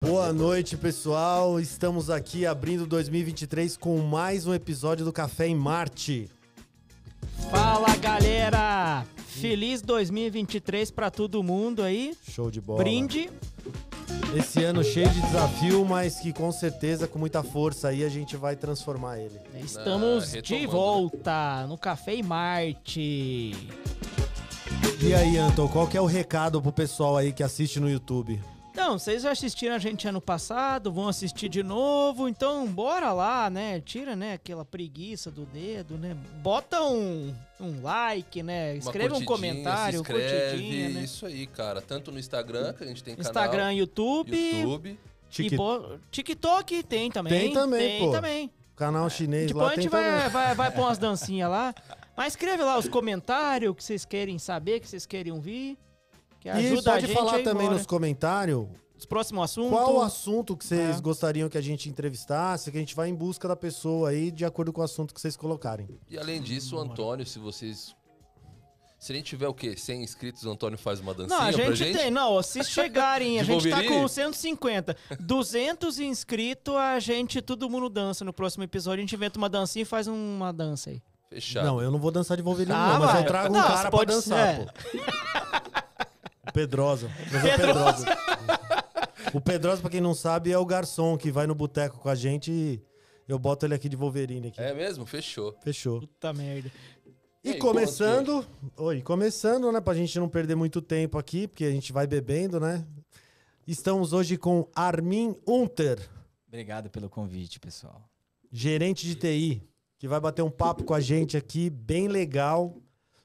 Boa noite, pessoal. Estamos aqui abrindo 2023 com mais um episódio do Café em Marte. Fala, galera! Feliz 2023 pra todo mundo aí. Show de bola. Brinde. Esse ano cheio de desafio, mas que com certeza, com muita força aí, a gente vai transformar ele. Estamos de volta no Café em Marte. E aí, Anton, qual que é o recado pro pessoal aí que assiste no YouTube? Então, vocês já assistiram a gente ano passado, vão assistir de novo, então bora lá, né? Tira, né, aquela preguiça do dedo, né? Bota um like, né? Escreve um comentário, curtidinha, né? Isso aí, cara. Tanto no Instagram, que a gente tem canal. Instagram, YouTube. TikTok tem também. Tem também, pô. Também. Canal chinês Depois lá a gente tem também. vai pôr umas dancinhas lá. Mas escreve lá os comentários, o que vocês querem saber, o que vocês querem ouvir. Que ajuda E pode a gente falar a ir também embora. nos comentários Os próximos assuntos. qual o assunto que vocês É. gostariam que a gente entrevistasse, que a gente vai em busca da pessoa aí, de acordo com o assunto que vocês colocarem. E além disso, o Antônio, se a gente tiver o quê? 100 inscritos, o Antônio faz uma dancinha Não, a pra gente gente? tem. Não, se chegarem, a De gente tá Wolverine? com 150. 200 inscritos, todo mundo dança. No próximo episódio a gente inventa uma dancinha e faz uma dança aí. Fechado. Não, eu não vou dançar de Wolverine, Ah, não, mas vai. eu trago um Não, cara pra pode dançar, ser. pô. O Pedrosa. O Pedrosa, pra quem não sabe, é o garçom que vai no boteco com a gente e eu boto ele aqui de Wolverine aqui. É mesmo? Fechou. Fechou. Puta merda. E Ei, começando, né, pra gente não perder muito tempo aqui, porque a gente vai bebendo, né? Estamos hoje com Armin Unter, Obrigado pelo convite, pessoal. gerente de TI, que vai bater um papo com a gente aqui, bem legal,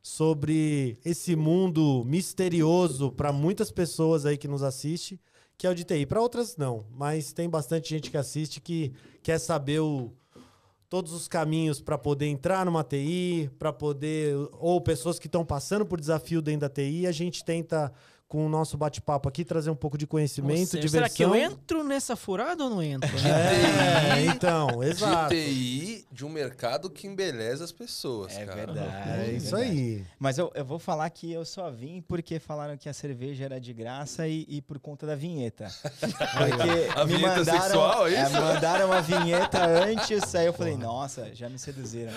sobre esse mundo misterioso para muitas pessoas aí que nos assiste, que é o de TI. Para outras não, mas tem bastante gente que assiste que quer saber todos os caminhos para poder entrar numa TI, para poder, ou pessoas que estão passando por desafio dentro da TI. A gente tenta, com o nosso bate-papo aqui, trazer um pouco de conhecimento, Será diversão. que eu entro nessa furada ou não entro? Então, exato. De TI, de um mercado que embeleza as pessoas, É cara. verdade. É isso verdade. aí. Mas eu vou falar que eu só vim porque falaram que a cerveja era de graça e por conta da vinheta. Porque A vinheta sexual, é isso? mandaram a vinheta antes, aí eu falei, nossa, já me seduziram.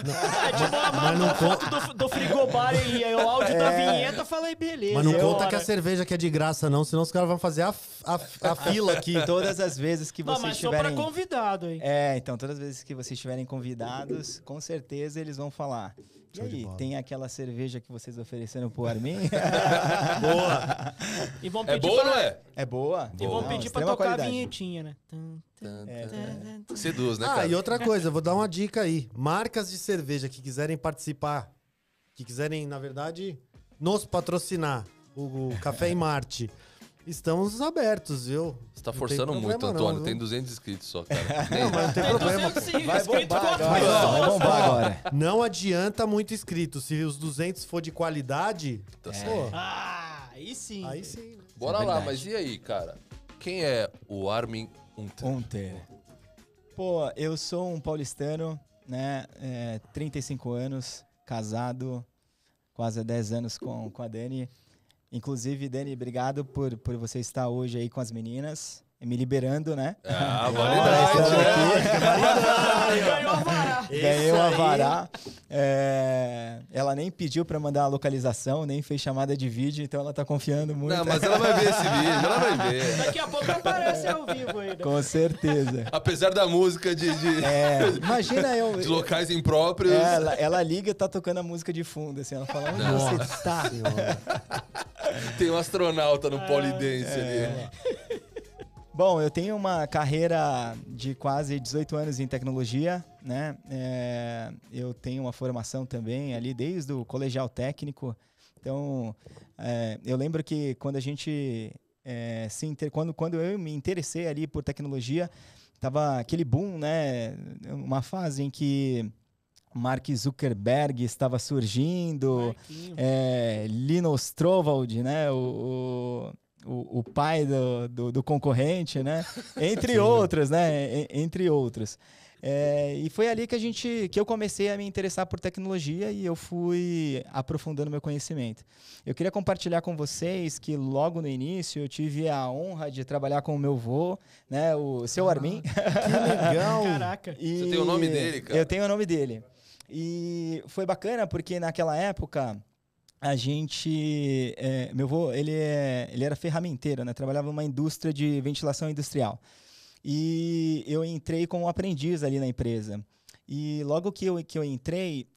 Mas não Foto do frigobar e aí o áudio da vinheta, falei, beleza. Mas não é conta hora. que a cerveja que é de graça, não, senão os caras vão fazer a fila aqui. Todas as vezes que Não, vocês mas só pra tiverem... convidado aí. Então, todas as vezes que vocês estiverem convidados, com certeza eles vão falar. E Show de aí, bola. tem aquela cerveja que vocês ofereceram pro Armin? Boa. E vão É pedir boa ou pra... não é? É boa. E vão Não, pedir pra extrema tocar qualidade. a vinhetinha, né? Seduz, né, cara? E outra coisa, vou dar uma dica aí. Marcas de cerveja que quiserem participar, que quiserem, na verdade, nos patrocinar, o Café em Marte, estamos abertos, viu? Você tá Não forçando tem muito, problema Antônio. não, Tem viu? 200 inscritos só, cara. Não, mas não tem problema. pô. Vai bombar agora. pessoas. Vai bombar agora. Não adianta muito inscrito. Se os 200 for de qualidade, Tá pô, Ah, aí sim. aí sim. né? Bora é lá, verdade. mas e aí, cara? Quem é o Armin Unter? Unter. Pô, eu sou um paulistano, né? 35 anos, casado, quase há 10 anos com a Dani. Inclusive, Dani, obrigado por você estar hoje aí com as meninas, me liberando, né? Ah, Estamos validade, aqui. Ganhou a vara. Ganhei o Esse aí- avará. Ela nem pediu pra mandar a localização, nem fez chamada de vídeo, então ela tá confiando muito. Não, mas ela vai ver esse vídeo, ela vai ver. Daqui a pouco aparece ao vivo aí. Né? Com certeza. Apesar da música de Imagina eu. locais impróprios. Ela liga e tá tocando a música de fundo, assim. Ela fala, onde Nossa você tá? Tem um astronauta no polidense ali. Bom, eu tenho uma carreira de quase 18 anos em tecnologia, né? Eu tenho uma formação também ali desde o colegial técnico. Então, eu lembro que quando a gente quando eu me interessei ali por tecnologia, tava aquele boom, né? Uma fase em que Mark Zuckerberg estava surgindo, Marquinho. Linus Torvald, né? O pai do concorrente, né? Entre outros, né? Entre outros. E foi ali que eu comecei a me interessar por tecnologia e eu fui aprofundando meu conhecimento. Eu queria compartilhar com vocês que logo no início eu tive a honra de trabalhar com o meu avô, né, o seu Armin. Que legal! Caraca. Você tem o nome dele, cara? Eu tenho o nome dele. E foi bacana porque naquela época a gente... meu avô, ele era ferramenteiro, né? Trabalhava numa indústria de ventilação industrial. E eu entrei como aprendiz ali na empresa. E logo que eu entrei,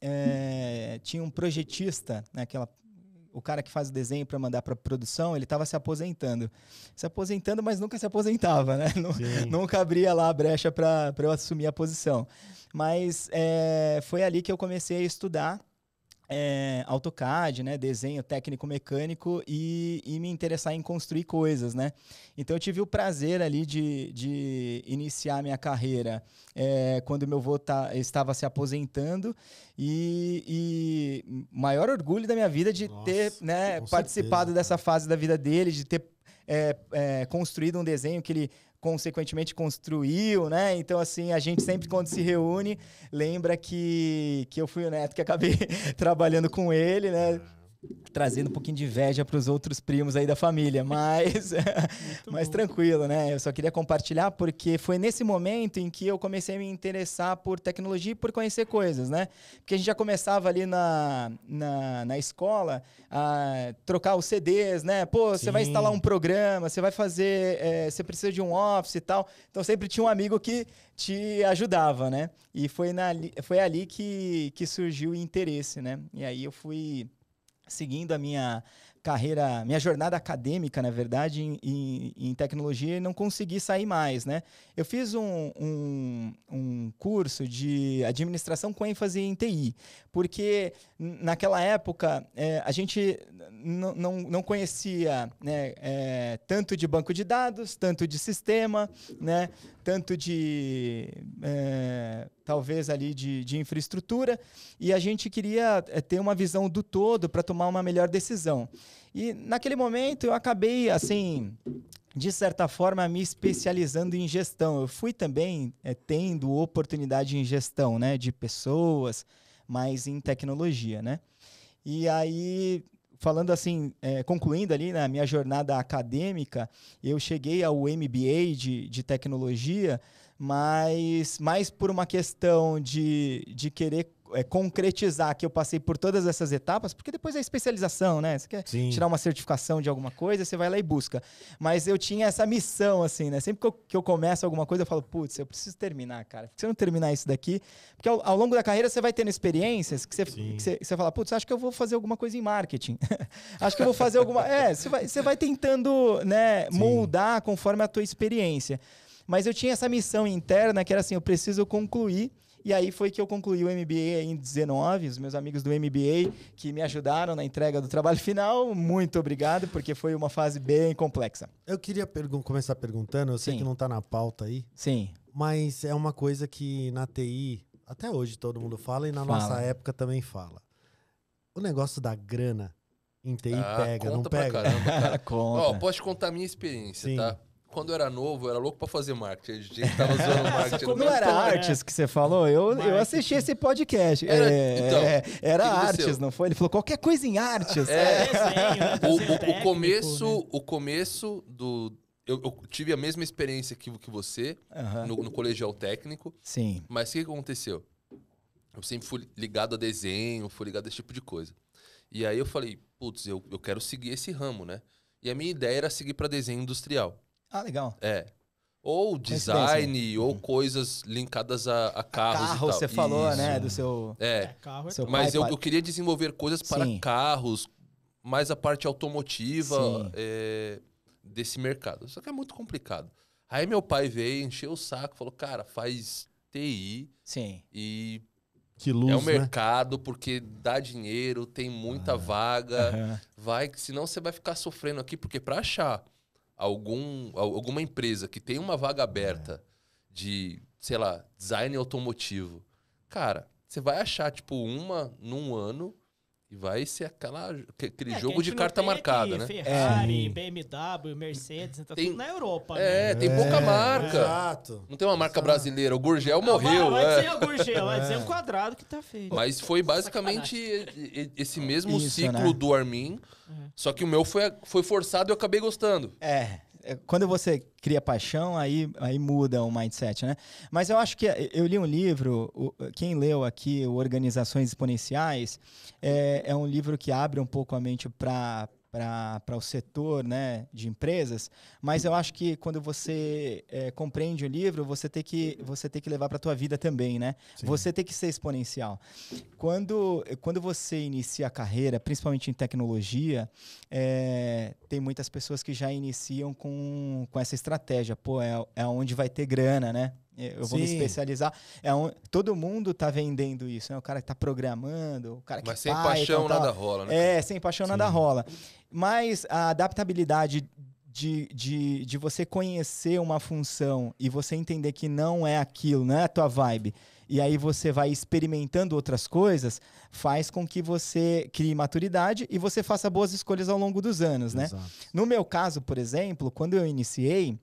tinha um projetista, né? O cara que faz o desenho para mandar para produção, ele estava se aposentando. Se aposentando, mas nunca se aposentava, né? Nunca abria lá a brecha para eu assumir a posição. Mas foi ali que eu comecei a estudar AutoCAD, né? Desenho técnico-mecânico e me interessar em construir coisas, né? Então eu tive o prazer ali de iniciar minha carreira quando meu avô estava se aposentando e maior orgulho da minha vida de ter, né, participado dessa fase da vida dele, de ter construído um desenho que ele consequentemente construiu, né? Então, assim, a gente sempre, quando se reúne, lembra que eu fui o neto que acabei trabalhando com ele, né? Trazendo um pouquinho de inveja para os outros primos aí da família, mas tranquilo, né? Eu só queria compartilhar porque foi nesse momento em que eu comecei a me interessar por tecnologia e por conhecer coisas, né? Porque a gente já começava ali na escola a trocar os CDs, né? Pô, você vai instalar um programa, você vai fazer, você precisa de um Office e tal. Então sempre tinha um amigo que te ajudava, né? E foi ali que surgiu o interesse, né? E aí eu fui seguindo a minha carreira, minha jornada acadêmica, na verdade, em tecnologia e não consegui sair mais, né? Eu fiz um curso de administração com ênfase em TI, porque naquela época a gente não conhecia, né, tanto de banco de dados, tanto de sistema, né, tanto de talvez ali de infraestrutura, e a gente queria ter uma visão do todo para tomar uma melhor decisão. E naquele momento eu acabei, assim, de certa forma, me especializando em gestão. Eu fui também tendo oportunidade em gestão, né, de pessoas, mas em tecnologia, né? E aí, falando assim, concluindo ali na minha jornada acadêmica, eu cheguei ao MBA de tecnologia, mas mais por uma questão de querer concretizar que eu passei por todas essas etapas, porque depois é especialização, né? Você quer tirar uma certificação de alguma coisa, você vai lá e busca. Mas eu tinha essa missão, assim, né? Sempre que eu começo alguma coisa, eu falo, putz, eu preciso terminar, cara. Se eu não terminar isso daqui... Porque ao longo da carreira você vai tendo experiências que você fala, putz, acho que eu vou fazer alguma coisa em marketing. Acho que eu vou fazer alguma... Você vai tentando, né, moldar conforme a tua experiência. Mas eu tinha essa missão interna que era assim, eu preciso concluir. E aí foi que eu concluí o MBA em 19, os meus amigos do MBA que me ajudaram na entrega do trabalho final. Muito obrigado, porque foi uma fase bem complexa. Eu queria começar perguntando, eu sei que não está na pauta aí. Sim. Mas é uma coisa que na TI, até hoje todo mundo fala e na nossa época também fala. O negócio da grana em TI pega, não pega? Pra caramba, cara. Conta. Posso te contar a minha experiência, tá? Quando eu era novo, eu era louco pra fazer marketing. A gente tava usando marketing. Não era artes que você falou? Eu assisti esse podcast. Era artes, não foi? Ele falou qualquer coisa em artes. O começo do... Eu tive a mesma experiência que você no colegial técnico. Sim. Mas o que aconteceu? Eu sempre fui ligado a desenho, fui ligado a esse tipo de coisa. E aí eu falei, putz, eu quero seguir esse ramo, né? E a minha ideia era seguir para desenho industrial. Ah, legal. Ou design, ou coisas linkadas a carros e tal. Você falou, né? Do seu... Carro seu mas eu queria desenvolver coisas para carros, mais a parte automotiva desse mercado. Só que é muito complicado. Aí meu pai veio, encheu o saco, falou, cara, faz TI. Sim. E que luz, é um mercado, porque dá dinheiro, tem muita vaga. Senão você vai ficar sofrendo aqui, porque para achar alguma empresa que tem uma vaga aberta de, sei lá, design automotivo, cara, você vai achar, tipo, uma num ano E vai ser aquele jogo de carta marcada, né? Ferrari, BMW, Mercedes, tá tudo na Europa, né? Tem pouca marca. Exato. Não tem uma marca brasileira. O Gurgel morreu. Vai dizer o Gurgel, vai dizer um quadrado que tá feito. Mas foi basicamente esse mesmo ciclo, né, do Armin. Só que o meu foi forçado e eu acabei gostando. Quando você cria paixão, aí muda o mindset, né? Mas eu acho que eu li um livro, quem leu aqui, Organizações Exponenciais, é um livro que abre um pouco a mente para o setor, né, de empresas, mas eu acho que quando você compreende o livro, você tem que levar para a tua vida também, né? Sim. Você tem que ser exponencial. Quando você inicia a carreira, principalmente em tecnologia, tem muitas pessoas que já iniciam com essa estratégia. Pô, é onde vai ter grana, né? Eu vou me especializar. Todo mundo tá vendendo isso, né? O cara que tá programando, o cara que Mas sem paixão nada rola, né? Sem paixão nada rola. Mas a adaptabilidade de você conhecer uma função e você entender que não é aquilo, não é a tua vibe, e aí você vai experimentando outras coisas, faz com que você crie maturidade e você faça boas escolhas ao longo dos anos, né? Exato. No meu caso, por exemplo, quando eu iniciei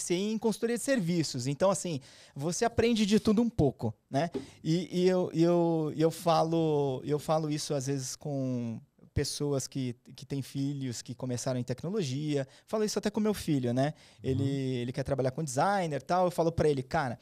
em consultoria de serviços. Então, assim, você aprende de tudo um pouco, né? E eu falo isso às vezes com pessoas que têm filhos que começaram em tecnologia. Falo isso até com meu filho, né? Ele quer trabalhar com designer e tal. Eu falo para ele, cara,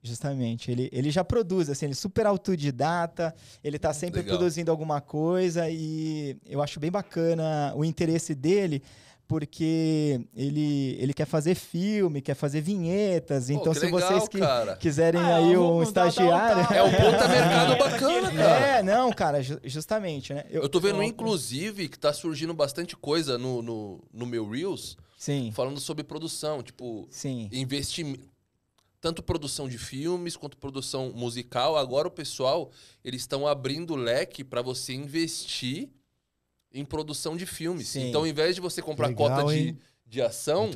justamente, ele já produz, assim, ele é super autodidata, ele tá sempre produzindo alguma coisa e eu acho bem bacana o interesse dele, porque ele quer fazer filme, quer fazer vinhetas. Então, se legal, vocês quiserem aí um estagiário... É um puta mercado bacana, cara. Não, cara, justamente, né? Eu tô vendo, inclusive, que tá surgindo bastante coisa no meu Reels, falando sobre produção, tipo, investimento. Tanto produção de filmes quanto produção musical. Agora o pessoal, eles estão abrindo o leque para você investir em produção de filmes. Sim. Então, ao invés de você comprar cota de ação,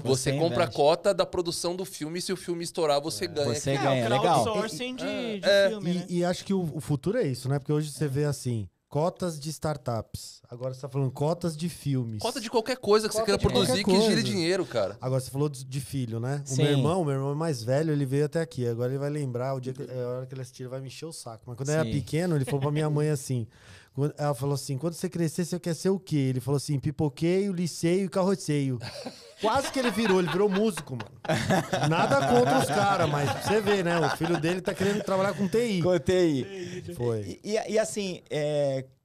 você compra a cota da produção do filme. E se o filme estourar, você ganha. Você ganha, legal. Outsourcing de filme, né? E acho que o futuro é isso, né? Porque hoje você vê assim, cotas de startups. Agora você tá falando cotas de filmes. Cota de qualquer coisa que você queira produzir que gire dinheiro, cara. Agora você falou de filho, né? O meu irmão é mais velho, ele veio até aqui. Agora ele vai lembrar, a hora que ele assistir, ele vai me encher o saco. Mas quando ele era pequeno, ele falou pra minha mãe assim... Ela falou assim, quando você crescer, você quer ser o quê? Ele falou assim, pipoqueio, liceio e carroceio. Quase que ele virou músico, mano. Nada contra os caras, mas você vê, né? O filho dele tá querendo trabalhar com TI. Com TI. Foi. E assim,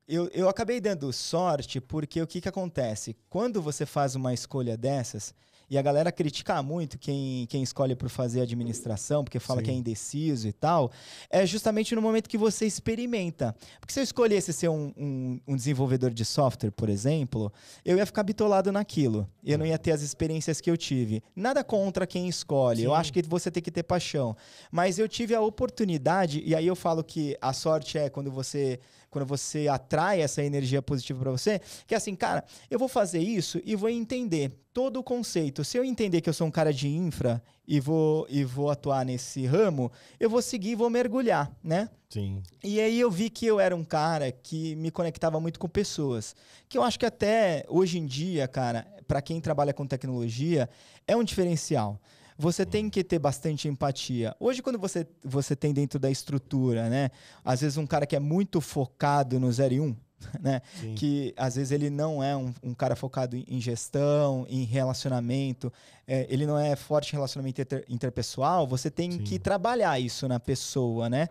eu acabei dando sorte porque o que acontece? Quando você faz uma escolha dessas... E a galera critica muito quem escolhe por fazer administração, porque fala que é indeciso e tal. É justamente no momento que você experimenta. Porque se eu escolhesse ser um desenvolvedor de software, por exemplo, eu ia ficar bitolado naquilo. Eu não ia ter as experiências que eu tive. Nada contra quem escolhe. Eu acho que você tem que ter paixão. Mas eu tive a oportunidade, e aí eu falo que a sorte é quando você atrai essa energia positiva para você, que é assim, cara, eu vou fazer isso e vou entender todo o conceito. Se eu entender que eu sou um cara de infra e vou atuar nesse ramo, eu vou seguir e vou mergulhar, né? Sim. E aí eu vi que eu era um cara que me conectava muito com pessoas. Que eu acho que até hoje em dia, cara, para quem trabalha com tecnologia, é um diferencial. Você tem que ter bastante empatia. Hoje, quando você tem dentro da estrutura, né? Às vezes um cara que é muito focado no 0 e 1, né? Que às vezes ele não é um cara focado em gestão, em relacionamento, ele não é forte em relacionamento interpessoal, você tem que trabalhar isso na pessoa, né?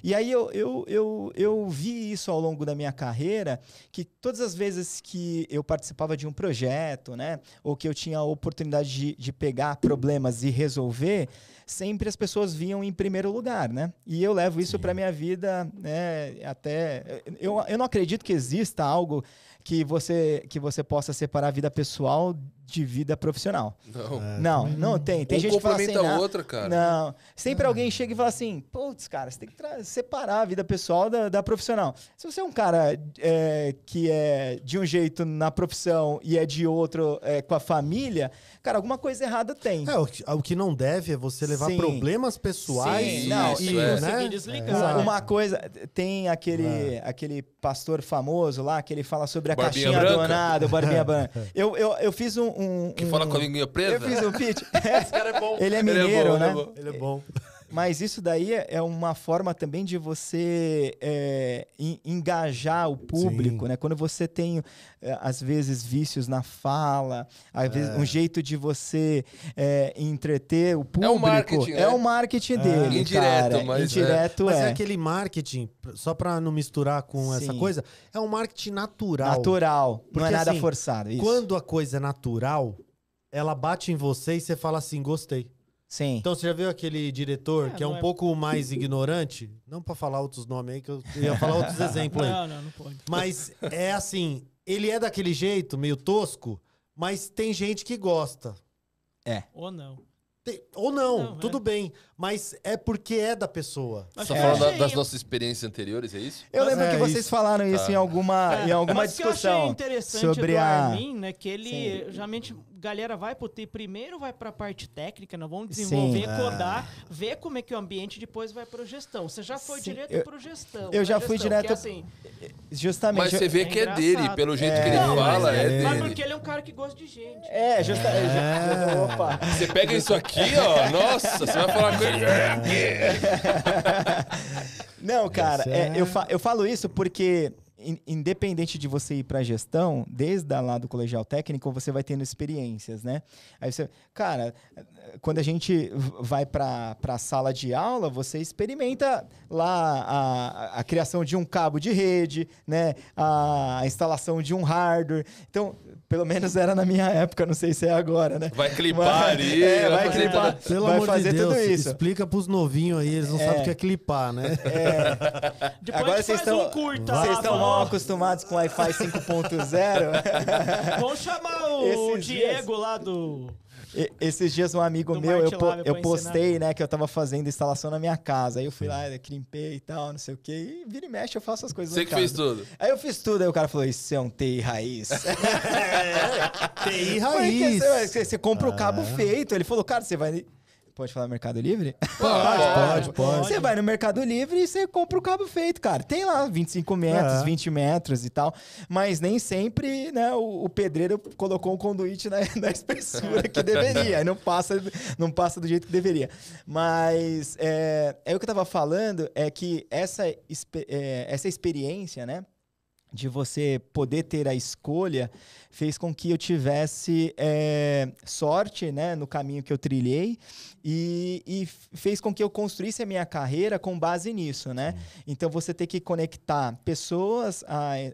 E aí eu vi isso ao longo da minha carreira, que todas as vezes que eu participava de um projeto, né? Ou que eu tinha a oportunidade de pegar problemas e resolver, sempre as pessoas vinham em primeiro lugar, né? E eu levo isso para minha vida, né? Até eu não acredito que exista algo que você possa separar a vida pessoal de vida profissional. Não tem. Tem gente que fala assim, a outra, cara. Não. Sempre alguém chega e fala assim, putz, cara, você tem que separar a vida pessoal da profissional. Se você é um cara que é de um jeito na profissão e é de outro com a família, cara, alguma coisa errada tem. O que não deve é você levar problemas pessoais e conseguir desligar. Uma coisa, tem aquele pastor famoso lá que ele fala sobre a Barbinha caixinha branca? donada, o Barbinha Branca. Eu fiz Que fala com a linguinha presa? Eu fiz um pitch. Esse cara é bom. Ele é mineiro, né? Ele é bom. Mas isso daí é uma forma também de você engajar o público, né? Quando você tem, às vezes, vícios na fala, às vezes, um jeito de você entreter o público. É o marketing, né? É o marketing dele, indireto, cara. mas indireto Mas é aquele marketing, só pra não misturar com essa coisa, é um marketing natural. Natural, não é Porque, nada assim, forçado. Isso. Quando a coisa é natural, ela bate em você e você fala assim, gostei. Sim. Então, você já viu aquele diretor que é um pouco mais ignorante? Não pra falar outros nomes aí, que eu ia falar outros exemplos aí. Não pode. Mas é assim, ele é daquele jeito, meio tosco, mas tem gente que gosta. Ou não. Ou não, tudo bem. Mas é porque é da pessoa. Você tá falando das nossas experiências anteriores, é isso? Eu lembro que vocês falaram isso em alguma mas discussão. O que eu achei interessante sobre do Armin, né, que ele, Sim. geralmente, galera vai pro TI, primeiro vai pra parte técnica, nós vamos desenvolver, codar, ver como é que é o ambiente, depois vai pra gestão. Você já foi direto pro gestão. Eu já fui direto, porque, assim, justamente. Mas você vê que é dele, pelo jeito que ele fala, é dele. Mas porque ele é um cara que gosta de gente. Justamente. Opa. Você pega isso aqui, ó, nossa, você vai falar com ele. Não, cara, eu falo isso porque, independente de você ir para gestão, desde lá do colegial técnico, você vai tendo experiências, né? Aí você, cara, quando a gente vai para a sala de aula, você experimenta lá a criação de um cabo de rede, né? A instalação de um hardware. Então, pelo menos era na minha época, não sei se é agora, né? Vai clipar ali. Vai clipar. Pelo vai amor fazer de Deus, tudo isso. Explica pros novinhos aí, eles não sabem o que é clipar, né? Depois Agora a gente faz um curta. Vocês estão mal acostumados com Wi-Fi 5.0. Vamos chamar o Diego lá do... Esses dias um amigo meu, eu postei, né, que eu tava fazendo instalação na minha casa. Aí eu fui lá, crimpei e tal, não sei o quê. E vira e mexe, eu faço as coisas Você que fez tudo. Aí eu fiz tudo, aí o cara falou, isso é um TI raiz. TI raiz. Você compra o cabo feito. Ele falou, cara, você vai... Pode falar Mercado Livre? Pode. Você vai no Mercado Livre e você compra o cabo feito, cara. Tem lá 25 metros, 20 metros e tal. Mas nem sempre, né, o pedreiro colocou um conduíte na espessura que deveria. Aí não passa do jeito que deveria. Mas o que eu tava falando é que essa experiência, né, de você poder ter a escolha, fez com que eu tivesse sorte, né, no caminho que eu trilhei e fez com que eu construísse a minha carreira com base nisso, né? Então, você tem que conectar pessoas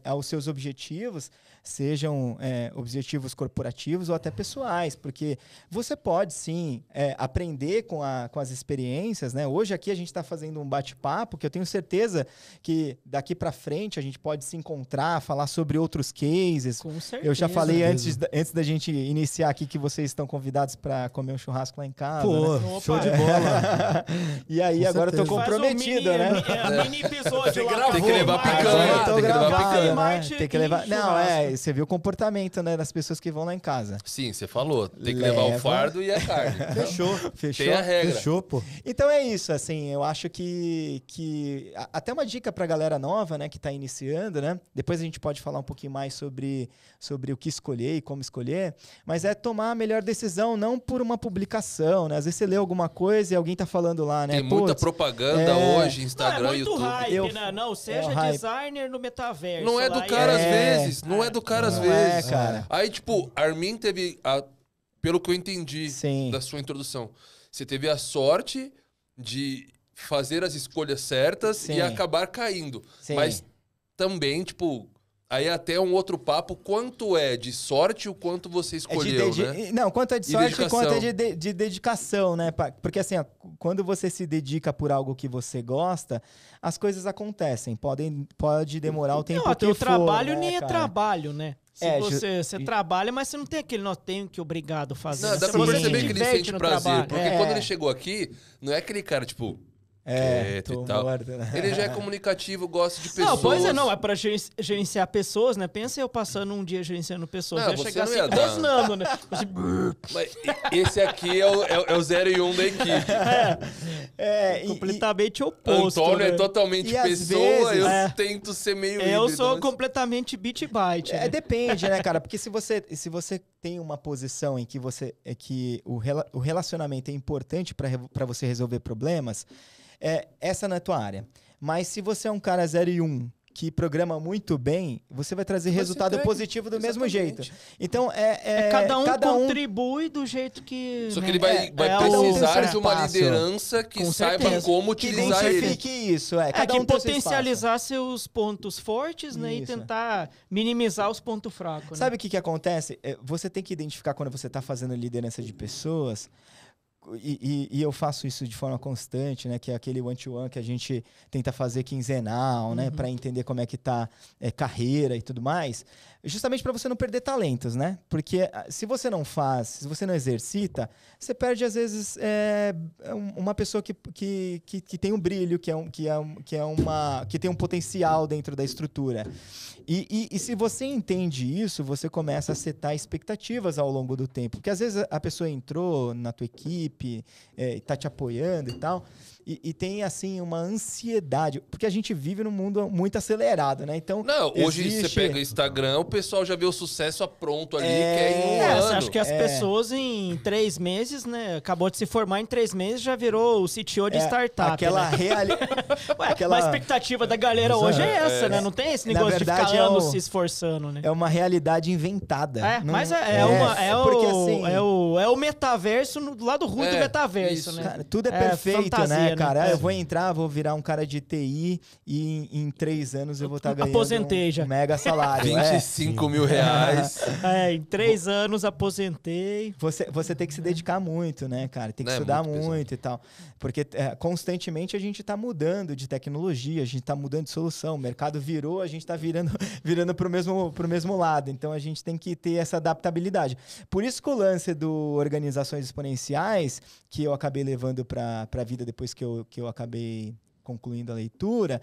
aos seus objetivos, sejam objetivos corporativos ou até pessoais, porque você pode, sim, aprender com as experiências, né? Hoje aqui a gente está fazendo um bate-papo que eu tenho certeza que daqui para frente a gente pode se encontrar, falar sobre outros cases. Com certeza. Eu já falei antes da gente iniciar aqui que vocês estão convidados para comer um churrasco lá em casa. Pô, né? show de bola. E aí, Com agora eu tô certeza. comprometido, né? Mini episódio lá. Tem que levar Agora picanha, eu tô tem que levar gravado, picanha. né? Tem que levar. Não, você viu o comportamento, né, das pessoas que vão lá em casa. Sim, você falou. Tem que levar o fardo e a carne. Fechou? Tem a regra. Fechou, pô. Então é isso, assim, eu acho que até uma dica pra galera nova, né, que tá iniciando, né? Depois a gente pode falar um pouquinho mais sobre o que escolher e como escolher, mas é tomar a melhor decisão, não por uma publicação, né? Às vezes você lê alguma coisa e alguém tá falando lá, né? Tem muita propaganda hoje, Instagram, é muito YouTube. hype, né? Não, seja designer no metaverso. Não é do cara às vezes. Não é do cara às vezes. Cara. Aí, tipo, Armin teve, pelo que eu entendi Sim. da sua introdução, você teve a sorte de fazer as escolhas certas Sim. e acabar caindo. Sim. Mas também, tipo, Aí até um outro papo, quanto é de sorte o quanto você escolheu, né? Não, quanto é de sorte e quanto é dedicação. de dedicação, né? Porque assim, ó, quando você se dedica por algo que você gosta, as coisas acontecem. Pode demorar o tempo Não, que o for, trabalho né, nem é cara? trabalho, né? É, Você trabalha, mas você não tem aquele, tenho que obrigado a fazer. Não, dá Você pra se perceber que ele diverte sente no prazer. trabalho. Porque quando ele chegou aqui, não é aquele cara, tipo, quieto tô e tal. morto, né? Ele já é comunicativo, gosta de pessoas. Não, pois é, não. É pra gerenciar pessoas, né? Pensa eu passando um dia gerenciando pessoas. Não, Vai você chegar não assim, ia dar. rosnando, né? Mas esse aqui é o 0 e 1 da equipe. Completamente oposto. Antônio né? é totalmente E às pessoa, vezes- eu tento ser meio Eu híbrido, sou mas- completamente bit byte. né? Depende, né, cara? Porque se você tem uma posição em que o relacionamento é importante para você resolver problemas, essa não é a tua área. Mas se você é um cara 0 e 1 que programa muito bem, você vai trazer resultado entrega. positivo do mesmo Exatamente. jeito. Então, Cada um contribui do jeito que... Só que né? ele vai cada um tem precisar seu de uma espaço. liderança que Com saiba certeza. como que utilizar ele. identifique isso. Cada que um tem seu espaço. potencializar seus pontos fortes, né? E Isso. tentar minimizar os pontos fracos. Né? Sabe o que acontece? Você tem que identificar quando você está fazendo liderança de pessoas, e eu faço isso de forma constante, né? Que é aquele one-to-one que a gente tenta fazer quinzenal, né? Para entender como é que tá carreira e tudo mais. Justamente para você não perder talentos, né? Porque se você não faz, se você não exercita, você perde, às vezes, uma pessoa que tem um brilho, que tem um potencial dentro da estrutura. E se você entende isso, você começa a setar expectativas ao longo do tempo. Porque às vezes a pessoa entrou na tua equipe, está te apoiando e tal, e tem assim uma ansiedade. Porque a gente vive num mundo muito acelerado, né? Então, Não, hoje você pega o Instagram, o pessoal já vê o sucesso pronto ali, que é em um Você ano. acha que as pessoas em 3 meses, né? Acabou de se formar em 3 meses, já virou o CTO de startup. Aquela né? A expectativa da galera hoje é essa, né? Não tem esse negócio de ficar anos se esforçando, né? É uma realidade inventada. Mas porque, assim, é o metaverso do lado ruim do metaverso, isso. né? Cara, tudo é perfeito, fantasia, né, né? cara? Eu vou entrar, vou virar um cara de TI e em 3 anos eu vou estar ganhando Aposentei um já. mega salário. 25 mil reais. Em 3 anos aposentei. Você tem que se dedicar muito, né, cara? Tem que estudar muito e tal. Porque constantemente a gente tá mudando de tecnologia, a gente tá mudando de solução. O mercado virou, a gente tá virando pro mesmo lado. Então a gente tem que ter essa adaptabilidade. Por isso que o lance do Organizações Exponenciais, que eu acabei levando para a vida depois que eu acabei concluindo a leitura,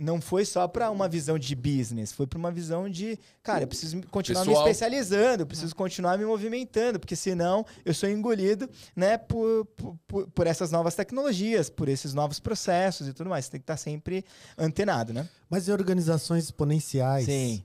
não foi só para uma visão de business, foi para uma visão de, cara, eu preciso continuar me especializando, eu preciso continuar me movimentando, porque senão eu sou engolido, né, por essas novas tecnologias, por esses novos processos e tudo mais. Você tem que estar sempre antenado, né? Mas em organizações exponenciais Sim.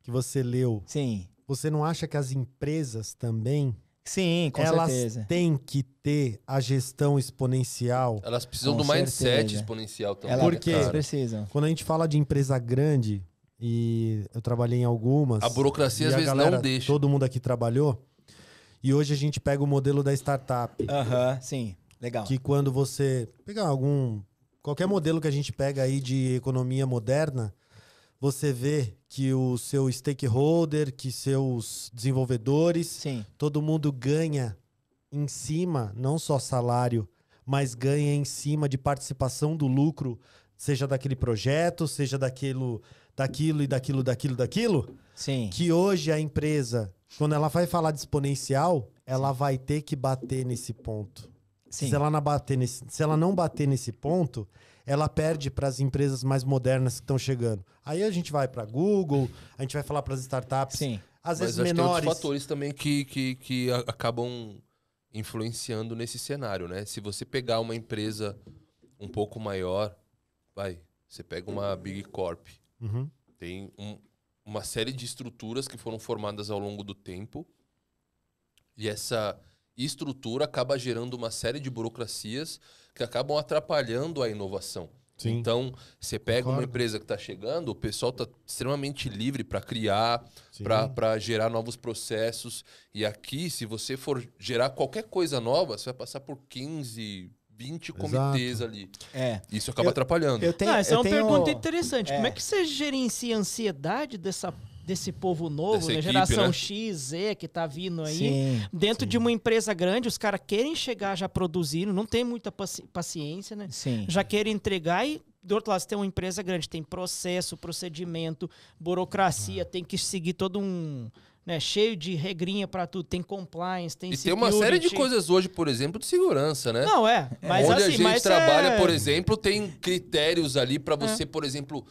que você leu, Sim. você não acha que as empresas também Sim, com elas certeza. têm que ter a gestão exponencial? Elas precisam Com do mindset certeza. exponencial também. Elas Por quê? precisam. Quando a gente fala de empresa grande, e eu trabalhei em algumas... A burocracia e às a vezes galera, não deixa. Todo mundo aqui trabalhou. E hoje a gente pega o modelo da startup. Sim, legal. Que quando você pegar qualquer modelo que a gente pega aí de economia moderna, você vê que o seu stakeholder, que seus desenvolvedores, Sim. todo mundo ganha em cima, não só salário, mas ganha em cima de participação do lucro, seja daquele projeto, seja daquilo e daquilo. Sim. Que hoje a empresa, quando ela vai falar de exponencial, ela vai ter que bater nesse ponto. Sim. Se ela não bater nesse ponto, ela perde para as empresas mais modernas que estão chegando. Aí a gente vai para Google, a gente vai falar para as startups, Sim. às vezes Mas acho que tem menores. outros fatores também que acabam influenciando nesse cenário, né? Se você pegar uma empresa um pouco maior, você pega uma Big Corp, Uhum. tem uma série de estruturas que foram formadas ao longo do tempo e essa estrutura acaba gerando uma série de burocracias que acabam atrapalhando a inovação. Sim. Então, você pega Concordo. uma empresa que está chegando, o pessoal está extremamente livre para criar, Sim. para gerar novos processos. E aqui, se você for gerar qualquer coisa nova, você vai passar por 15, 20 comitês ali. Isso acaba Eu atrapalhando. Essa é uma pergunta interessante. Como é que você gerencia a ansiedade desse povo novo, Dessa né? equipe, Geração né? X, Z, que tá vindo aí, Sim, dentro de uma empresa grande, os caras querem chegar já produzindo, não tem muita paciência, né? sim. Já querem entregar e, do outro lado, você tem uma empresa grande, tem processo, procedimento, burocracia, tem que seguir todo um... Né, cheio de regrinha pra tudo, tem compliance, tem E tem uma série de coisas hoje, por exemplo, de segurança, né? Não, mas onde assim, a gente trabalha, por exemplo, tem critérios ali para você, por exemplo,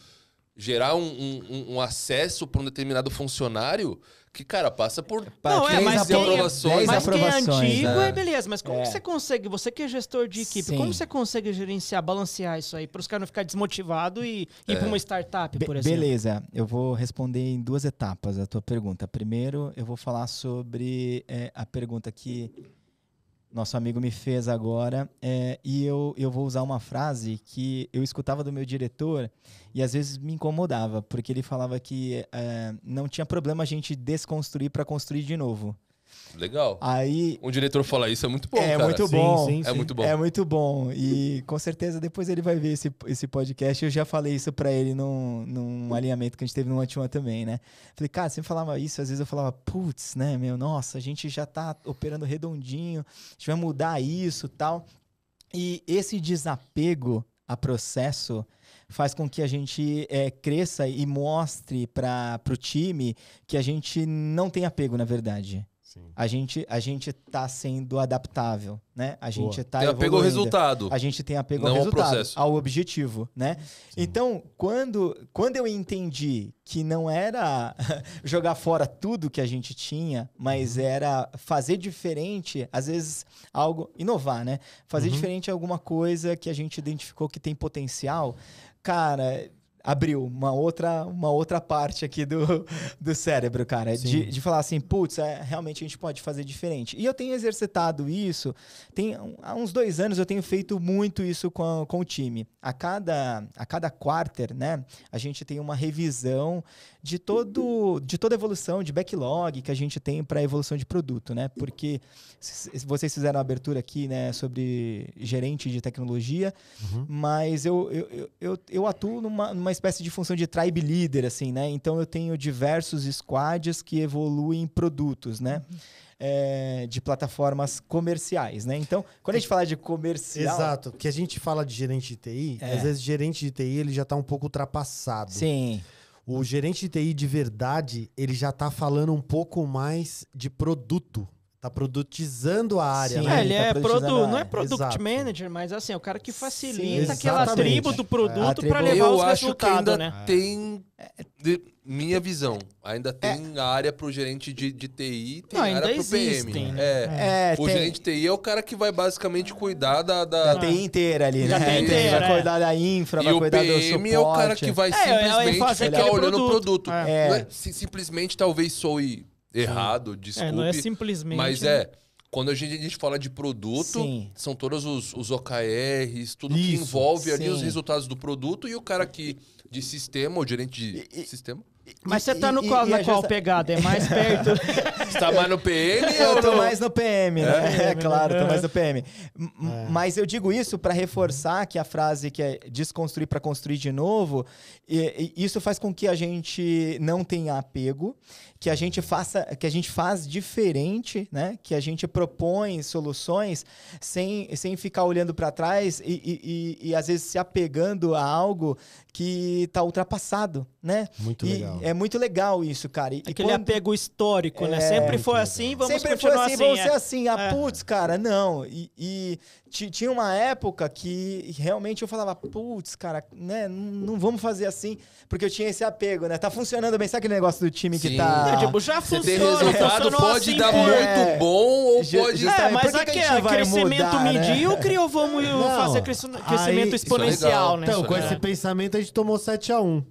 gerar um acesso para um determinado funcionário que, cara, passa por mas aprovações. Mas quem é antigo, né? beleza. Mas como que você consegue, você que é gestor de equipe, como você consegue gerenciar, balancear isso aí, para os caras não ficarem desmotivados e ir para uma startup, por exemplo? Beleza, eu vou responder em 2 etapas a tua pergunta. Primeiro, eu vou falar sobre a pergunta que nosso amigo me fez agora, e eu vou usar uma frase que eu escutava do meu diretor e às vezes me incomodava, porque ele falava que não tinha problema a gente desconstruir para construir de novo. Legal. Aí, um diretor falar isso é muito bom, cara. Muito bom. Sim. É muito bom. É muito bom. E com certeza depois ele vai ver esse podcast. Eu já falei isso pra ele num alinhamento que a gente teve no One-to-One também, né? Falei, cara, você falava isso, às vezes eu falava, putz, né, nossa, a gente já tá operando redondinho, a gente vai mudar isso e tal. E esse desapego a processo faz com que a gente cresça e mostre para o time que a gente não tem apego, na verdade. Sim. A gente tá sendo adaptável, né? A gente tá tem apego ao resultado. A gente tem apego não ao resultado, processo. ao objetivo, né? Sim. Então, quando eu entendi que não era jogar fora tudo que a gente tinha, mas era fazer diferente, às vezes inovar, né? Fazer diferente alguma coisa que a gente identificou que tem potencial, cara, abriu uma outra parte aqui do cérebro, cara. De falar assim, putz, realmente a gente pode fazer diferente. E eu tenho exercitado isso, há uns 2 anos eu tenho feito muito isso com o time. A cada quarter, né, a gente tem uma revisão de toda a evolução de backlog que a gente tem para a evolução de produto, né? Porque vocês fizeram a abertura aqui, né, sobre gerente de tecnologia, mas eu atuo numa espécie de função de tribe leader, assim, né? Então eu tenho diversos squads que evoluem produtos, né? De plataformas comerciais, né? Então, quando a gente fala de comercial... Exato, que a gente fala de gerente de TI, às vezes gerente de TI ele já tá um pouco ultrapassado. Sim. O gerente de TI de verdade, ele já tá falando um pouco mais de produto. Tá produtizando a área, Sim. né? Ele não é Product Exato. Manager, mas assim, é o cara que facilita Sim, aquela exatamente. tribo do produto para Eu levar os Eu acho que resultados, ainda né? tem, minha visão, ainda tem área pro gerente de TI, tem Não, ainda área pro existem, PM. né? O gerente de TI é o cara que vai basicamente cuidar da Da TI inteira ali, Da né? TI inteira, vai cuidar da infra, E vai o cuidar do PM suporte. é o cara que vai simplesmente fazer ficar aquele olhando o produto. produto. Não é, simplesmente talvez soe errado, desculpe. Não é simplesmente. Mas quando a gente fala de produto, Sim. são todos os OKRs, tudo que Isso, envolve ali sim. os resultados do produto e o cara que de sistema, o gerente de sistema. Mas você tá na a qual pegada? É mais perto? Você tá mais no PM Eu ou tô no... mais no PM, né? É claro, tô mais no PM. Mas eu digo isso para reforçar que a frase que é desconstruir para construir de novo, isso faz com que a gente não tenha apego, que a gente faz diferente, né? Que a gente propõe soluções sem ficar olhando para trás e às vezes se apegando a algo que está ultrapassado, né? Muito legal. É muito legal isso, cara. Aquele apego histórico, né? Sempre foi assim, vamos continuar assim. Vamos ser assim. Putz, cara, não. E tinha uma época que realmente eu falava, putz, cara, né? Não vamos fazer assim, porque eu tinha esse apego, né? Tá funcionando bem. Sabe aquele negócio do time que tá... Já Você funciona. tem resultado, pode assim, dar muito bom ou pode... Mas Por que a gente aqui, vai crescimento mudar, né? medíocre ou vamos fazer crescimento exponencial, né? Então, com legal. esse pensamento, a gente tomou 7-1.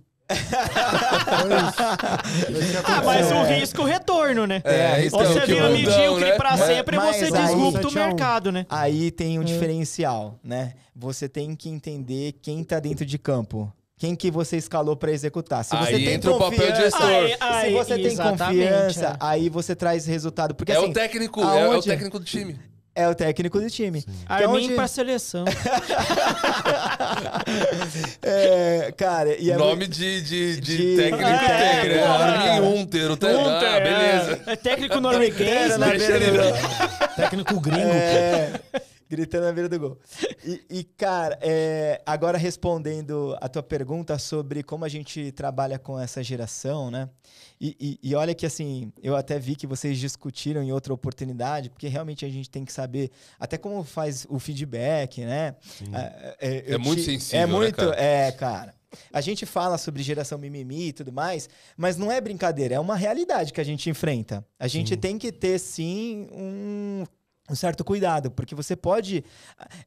Mas o risco, o retorno, né? Então, Ou você que vira mundão, medíocre né? pra sempre e Mas você aí- disrupta o 7-1. mercado, né? Aí tem um diferencial, né? Você tem que entender quem tá dentro de campo. Quem que você escalou para executar. Se você Aí tem entra o papel de confiança- gestor. Se você tem exatamente, confiança, aí você traz resultado. Porque, É assim, o técnico, aonde- é o técnico do time. é o técnico do time. Armin pra seleção. Cara, e nome de técnico tem, né? Armin Hunter. Beleza. É técnico norueguês, né? Técnico gringo. Gritando na beira do gol. Cara, agora respondendo a tua pergunta sobre como a gente trabalha com essa geração, né? E olha que, assim, eu até vi que vocês discutiram em outra oportunidade, porque realmente a gente tem que saber até como faz o feedback, né? É muito sensível, né, cara? Cara. A gente fala sobre geração mimimi e tudo mais, mas não é brincadeira, é uma realidade que a gente enfrenta. A gente tem que ter, sim, um certo cuidado, porque você pode...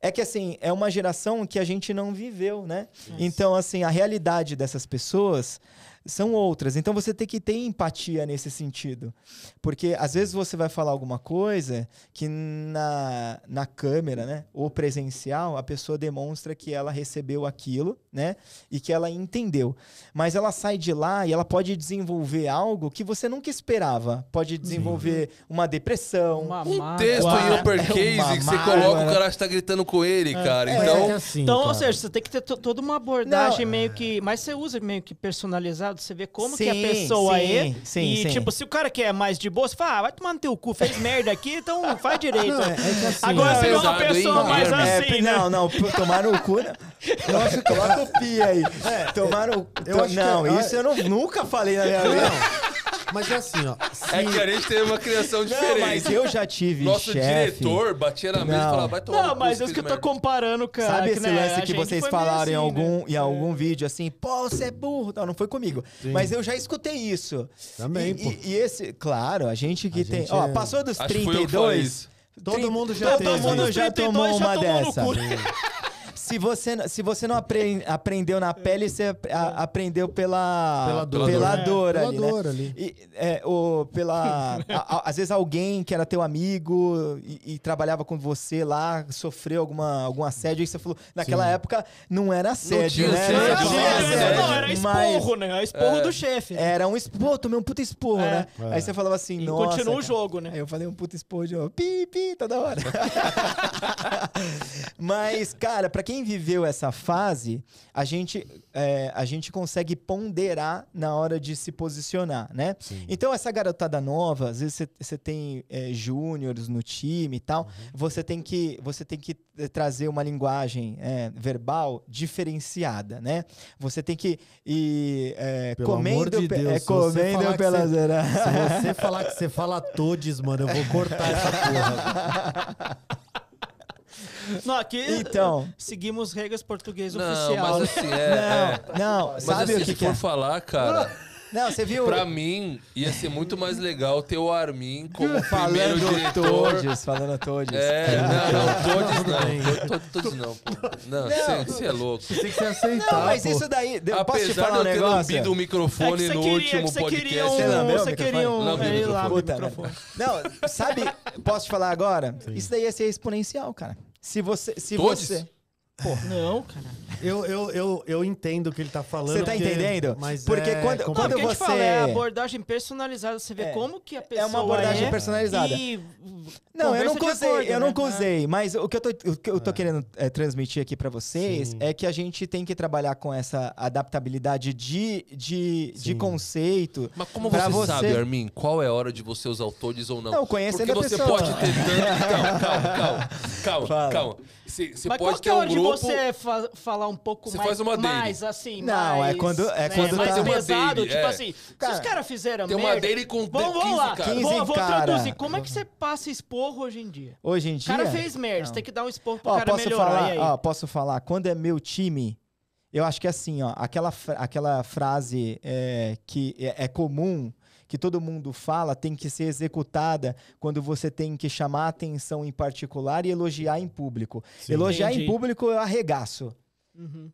É que, assim, é uma geração que a gente não viveu, né? Então, assim, a realidade dessas pessoas são outras. Então, você tem que ter empatia nesse sentido. Porque, às vezes, você vai falar alguma coisa que na câmera, né? Ou presencial, a pessoa demonstra que ela recebeu aquilo, né? E que ela entendeu. Mas ela sai de lá e ela pode desenvolver algo que você nunca esperava. Pode desenvolver uma depressão. Um texto em uppercase que você coloca, o cara está gritando com ele, cara. Então, ou seja, você tem que ter toda uma abordagem meio que... Mas você usa meio que personalizado, você vê como que a pessoa tipo, se o cara quer mais de boa, você fala, vai tomar no teu cu, fez merda aqui, então faz direito. Agora você vê uma pessoa mais assim, né? Não, tomar no cu... Eu acho que coloca o pi aí. Tomar no... Isso eu nunca falei na minha vida. Mas é assim, ó. É que a gente teve uma criação diferente. Mas eu já tive Nosso diretor batia na mesa e falava, vai tomar no cu. Não, mas é isso que eu tô comparando, cara. Sabe esse lance que vocês falaram assim, em algum vídeo, assim, pô, você é burro. Não foi comigo. Sim. Mas eu já escutei isso. Também, pô. E esse, claro, a gente que tem... Ó, passou dos 32... Todo mundo já teve. Todo mundo já tomou uma dessa. Se você não aprendeu na pele, você aprendeu pela dor ali, né? Às vezes alguém que era teu amigo e trabalhava com você lá, sofreu algum assédio, e você falou, naquela época não era assédio, né? Não, era esporro, né? Era esporro do chefe. Era um esporro, tomei um puta esporro, né? Aí você falava assim, nossa... E continua o jogo, né? Aí eu falei um puta esporro de novo, pi, toda hora. Mas, cara, pra quem viveu essa fase, a gente consegue ponderar na hora de se posicionar, né? Sim. Então, essa garotada nova, às vezes você tem júniores no time e tal, você tem que trazer uma linguagem verbal diferenciada, né? Você tem que ir comendo pela zera. Se você falar que você fala todes, mano, eu vou cortar essa porra. Não, aqui então, seguimos regras português oficial. Mas assim, mas sabe assim, o que for falar, cara... Não, você viu? Pra mim, ia ser muito mais legal ter o Armin como primeiro diretor. Falando todes. Todos não, pô. Não, você é louco. Você tem que aceitar, não, mas isso daí... Posso te falar um negócio? Apesar de eu ter lambido o microfone no último podcast. Você queria um microfone. Não, sabe... Posso te falar agora? Sim. Isso daí ia ser exponencial, cara. Se você... Pô, não, cara. Eu entendo o que ele tá falando. Você tá entendendo? Mas porque quando você... fala, é abordagem personalizada. Você vê como que a pessoa é uma abordagem personalizada. Não, eu nunca usei. Mas o que eu tô querendo transmitir aqui pra vocês é que a gente tem que trabalhar com essa adaptabilidade de conceito. Mas como você sabe, Armin, qual é a hora de você usar o todes ou não? Não, conhecendo porque a pessoa. Porque você pode ter tanto... Calma. Você mas pode qual que é a hora de você falar um pouco mais... Faz uma mais assim, não, mais... É quando mais tem pesado, daily, tipo assim... Cara, se os caras fizeram tem merda... uma daily com 15 vamos lá, cara. Vou traduzir. Como é que você passa esporro hoje em dia? Hoje em dia? O cara fez merda, você tem que dar um esporro pro cara melhorar. Posso falar? Quando é meu time... Eu acho que é assim, ó, aquela frase que é comum, que todo mundo fala, tem que ser executada quando você tem que chamar atenção em particular e elogiar em público. Sim, elogiar em público eu arregaço.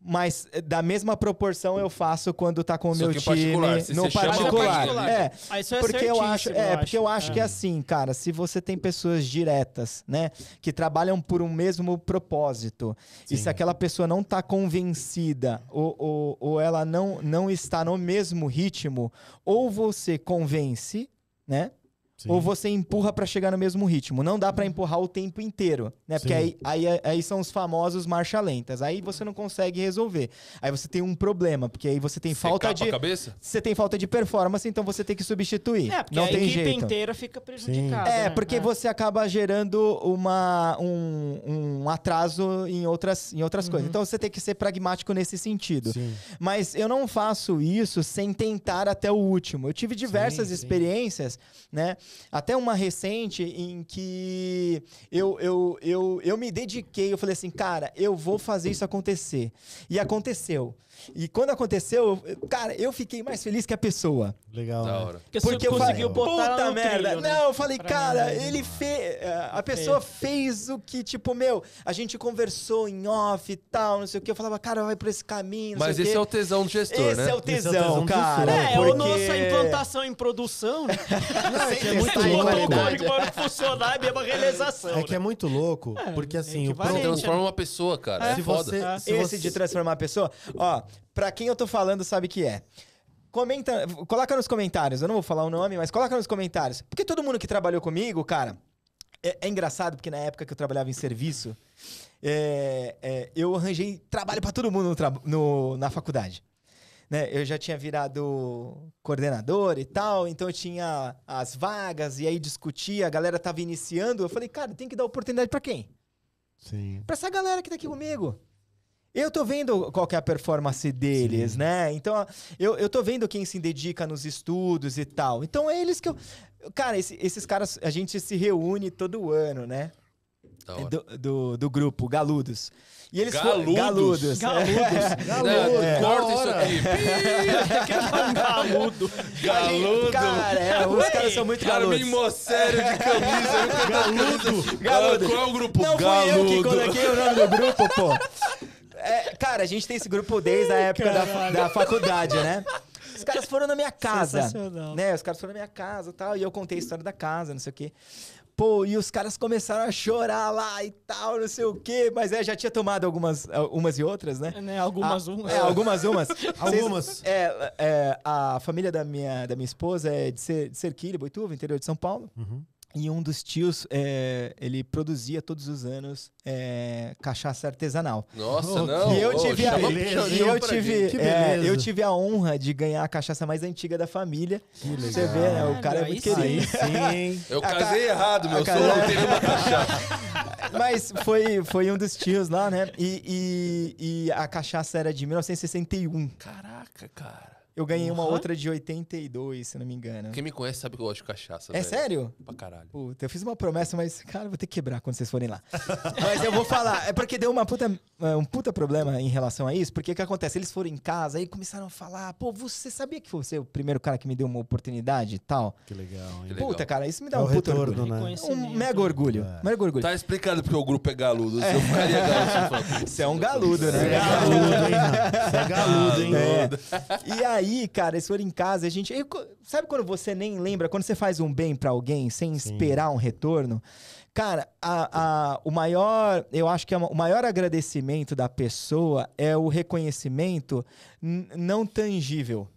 Mas da mesma proporção eu faço quando tá com o meu time no particular. Porque eu acho que é assim, cara, se você tem pessoas diretas, né, que trabalham por um mesmo propósito, e se aquela pessoa não tá convencida ou ela não está no mesmo ritmo, ou você convence, né? Sim. ou você empurra pra chegar no mesmo ritmo. Não dá pra empurrar o tempo inteiro, né? Porque aí são os famosos marcha lentas. Aí você não consegue resolver. Aí você tem um problema, porque aí você tem falta de... Você tem falta de performance, então você tem que substituir. Porque não a tem equipe jeito. inteira fica prejudicada. É, né? porque você acaba gerando um atraso em outras coisas. Então você tem que ser pragmático nesse sentido. Sim. Mas eu não faço isso sem tentar até o último. Eu tive diversas experiências, né? Até uma recente em que eu me dediquei, eu falei assim, cara, eu vou fazer isso acontecer. E aconteceu. E quando aconteceu, cara, eu fiquei mais feliz que a pessoa. Legal. Da hora. Porque você conseguiu botar ela puta no merda. trilho, né? Não, eu falei, Pra cara, mim, ele fez. A pessoa fez o que, tipo, a gente conversou em off e tal, não sei o que. Eu falava, cara, vai por esse caminho. Mas esse é o tesão do gestor, esse né? é o tesão, do cara. gestor. É, a nossa implantação em produção, né? É muito Botou o louco. código para funcionar e mesmo a realização. É que é muito louco, porque assim, o equivalente. produto... Transforma uma pessoa, cara. É Se foda. você, se Esse você- de transformar a pessoa, ó, pra quem eu tô falando sabe que é. Comenta, coloca nos comentários, eu não vou falar o nome, mas coloca nos comentários. Porque todo mundo que trabalhou comigo, cara, é engraçado, porque na época que eu trabalhava em serviço, eu arranjei trabalho pra todo mundo na faculdade. Né? Eu já tinha virado coordenador e tal, então eu tinha as vagas, e aí discutia, a galera tava iniciando, eu falei, cara, tem que dar oportunidade pra quem? Sim. Pra essa galera que tá aqui comigo. Eu tô vendo qual que é a performance deles, Sim. né? Então, eu tô vendo quem se dedica nos estudos e tal. Então, é eles que eu... Cara, esses caras, a gente se reúne todo ano, né? Da hora. Do grupo, Galudos. E eles Galudos? Galudos. Não, corta isso aqui. Galudo. Galudo. Cara, os caras são muito Cara, galudos. me sério de camisa. Galudo. Galudo. Qual é o grupo? Não Galudo. fui eu que coloquei o nome do grupo, pô. Cara, a gente tem esse grupo desde a época da faculdade, né? Os caras foram na minha casa, Sensacional. né? Os caras foram na minha casa e tal, e eu contei a história da casa, não sei o quê. Pô, e os caras começaram a chorar lá e tal, não sei o quê. Mas já tinha tomado umas e outras, né? Né, algumas umas. Algumas. Algumas. A família da minha esposa é de Serquilho, Boituva, interior de São Paulo. Uhum. E um dos tios, ele produzia todos os anos cachaça artesanal. Nossa, não. E eu tive, chama beleza. pro e chama eu pra tive, gente. Que beleza. eu tive a honra de ganhar a cachaça mais antiga da família. Que legal. Você vê, né? O cara é Aí muito sim. querido. Aí sim. Eu A casei errado, meu a sogro cara- tem uma cachaça. Mas foi um dos tios lá, né? E a cachaça era de 1961. Caraca, cara. Eu ganhei uma Porra. outra de 82, se não me engano. Quem me conhece sabe que eu gosto de cachaça. É velho. sério? Pra caralho. Puta, eu fiz uma promessa, mas, cara, eu vou ter que quebrar quando vocês forem lá. Mas eu vou falar. É porque deu um puta problema em relação a isso. Porque o que acontece? Eles foram em casa e começaram a falar: pô, você sabia que você é o primeiro cara que me deu uma oportunidade e tal? Que legal, hein? legal. Puta, cara, isso me dá É um o puta retorno, orgulho. né? Reconhecimento. Um mega orgulho. É. Mega orgulho. Tá explicado porque o grupo é galudo. Eu ficaria galudo. Você é um galudo, Você é né? galudo, hein? Renan? Você é galudo, hein? É. E aí, cara, eles foram em casa, a gente... Sabe quando você nem lembra, quando você faz um bem pra alguém sem esperar um retorno? Cara, o maior... Eu acho que o maior agradecimento da pessoa é o reconhecimento não tangível.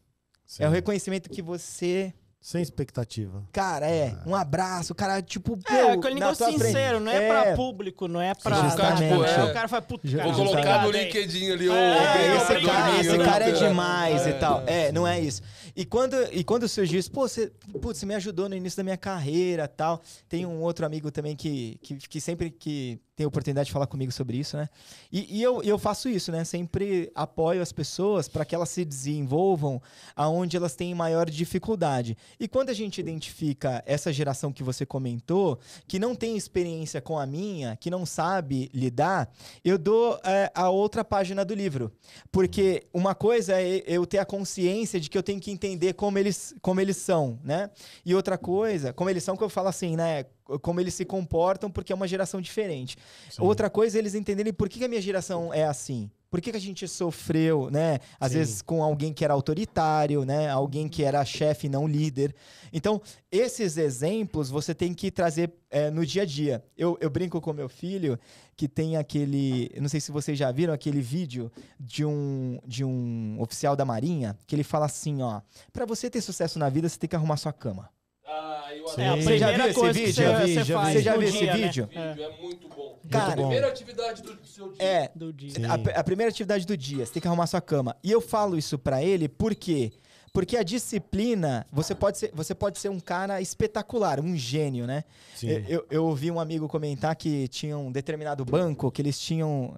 Sim. É o reconhecimento que você... Sem expectativa. Cara, um abraço, cara, tipo... Aquele na negócio tua frente. sincero, não é pra público, não é pra... Justamente. Aí o cara fala, puta, cara, Vou muito colocar no obrigado, hein? LinkedIn ali. Esse cara é né? demais e tal. Não é isso. E quando surgiu isso, você me ajudou no início da minha carreira e tal. Tem um outro amigo também que sempre que tem oportunidade de falar comigo sobre isso, né? E eu faço isso, né? Sempre apoio as pessoas para que elas se desenvolvam aonde elas têm maior dificuldade. E quando a gente identifica essa geração que você comentou, que não tem experiência com a minha, que não sabe lidar, eu dou a outra página do livro. Porque uma coisa é eu ter a consciência de que eu tenho que entender como eles são, né? E outra coisa, como eles são, que eu falo assim, né? Como eles se comportam, porque é uma geração diferente. Sim. Outra coisa é eles entenderem por que a minha geração é assim. Por que a gente sofreu, né? Às Sim. vezes com alguém que era autoritário, né? Alguém que era chefe, não líder. Então, esses exemplos você tem que trazer no dia a dia. Eu brinco com meu filho que tem aquele... Eu não sei se vocês já viram aquele vídeo de um oficial da Marinha, que ele fala assim, ó... Pra você ter sucesso na vida, você tem que arrumar sua cama. Ah, eu É a Você já primeira viu esse coisa que vídeo? você faz Você já no viu esse dia, né? vídeo? Vídeo é muito bom. Cara, a primeira atividade do seu dia. Do dia. Sim. A primeira atividade do dia, você tem que arrumar sua cama. E eu falo isso pra ele por quê? Porque a disciplina, você pode ser um cara espetacular, um gênio, né? Sim. Eu ouvi um amigo comentar que tinha um determinado banco que eles tinham,